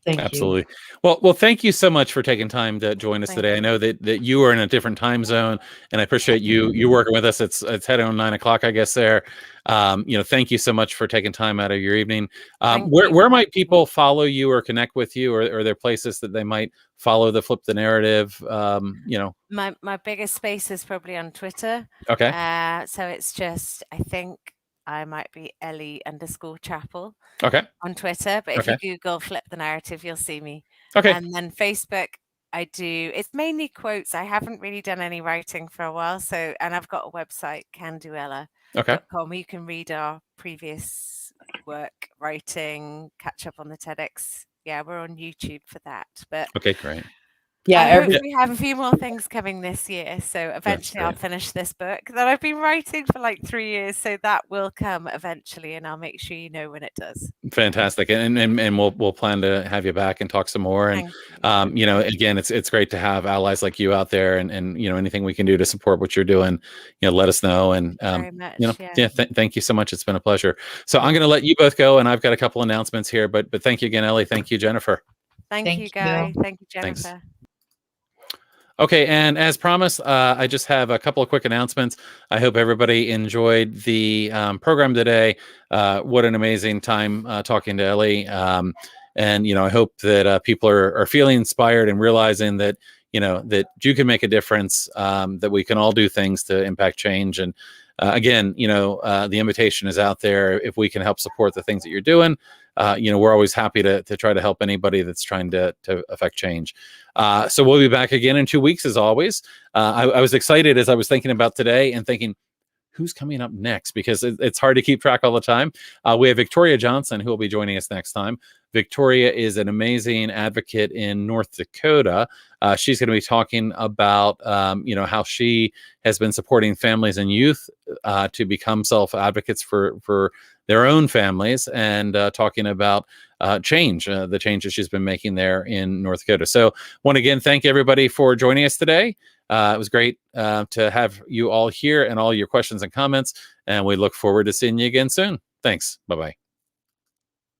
Absolutely. Well, thank you so much for taking time to join us today. I know that you are in a different time zone, and I appreciate you working with us. It's heading on 9 o'clock, I guess, there. Thank you so much for taking time out of your evening. Where might people follow you or connect with you, or are there places that they might follow the Flip the Narrative? My biggest space is probably on Twitter. Okay. So it's just, I think I might be Elly_Chapple. Okay. On Twitter, but if you Google Flip the Narrative, you'll see me. Okay. And then Facebook, it's mainly quotes. I haven't really done any writing for a while. And I've got a website, candoella.com. You can read our previous work, writing, catch up on the TEDx. Yeah, we're on YouTube for that. But okay, great. Yeah, we have a few more things coming this year. So eventually I'll finish this book that I've been writing for like 3 years. So that will come eventually, and I'll make sure you know when it does. Fantastic. And we'll plan to have you back and talk some more. And again, it's great to have allies like you out there, and anything we can do to support what you're doing, let us know. And very much, thank you so much. It's been a pleasure. So I'm going to let you both go, and I've got a couple announcements here, but thank you again, Elly. Thank you, Jennifer. Thank you, Guy. Thank you, Jennifer. Thanks. Okay, and as promised, I just have a couple of quick announcements. I hope everybody enjoyed the program today. What an amazing time talking to Elly. And, I hope that people are feeling inspired and realizing that, that you can make a difference, that we can all do things to impact change. And again, the invitation is out there. If we can help support the things that you're doing, we're always happy to try to help anybody that's trying to affect change. So we'll be back again in 2 weeks, as always. I was excited as I was thinking about today and thinking, who's coming up next? Because it's hard to keep track all the time. We have Victoria Johnson, who will be joining us next time. Victoria is an amazing advocate in North Dakota. She's going to be talking about, how she has been supporting families and youth to become self-advocates for their own families, and talking about change, the changes she's been making there in North Dakota. So, want to again thank everybody for joining us today. It was great to have you all here and all your questions and comments, and we look forward to seeing you again soon. Thanks. Bye-bye.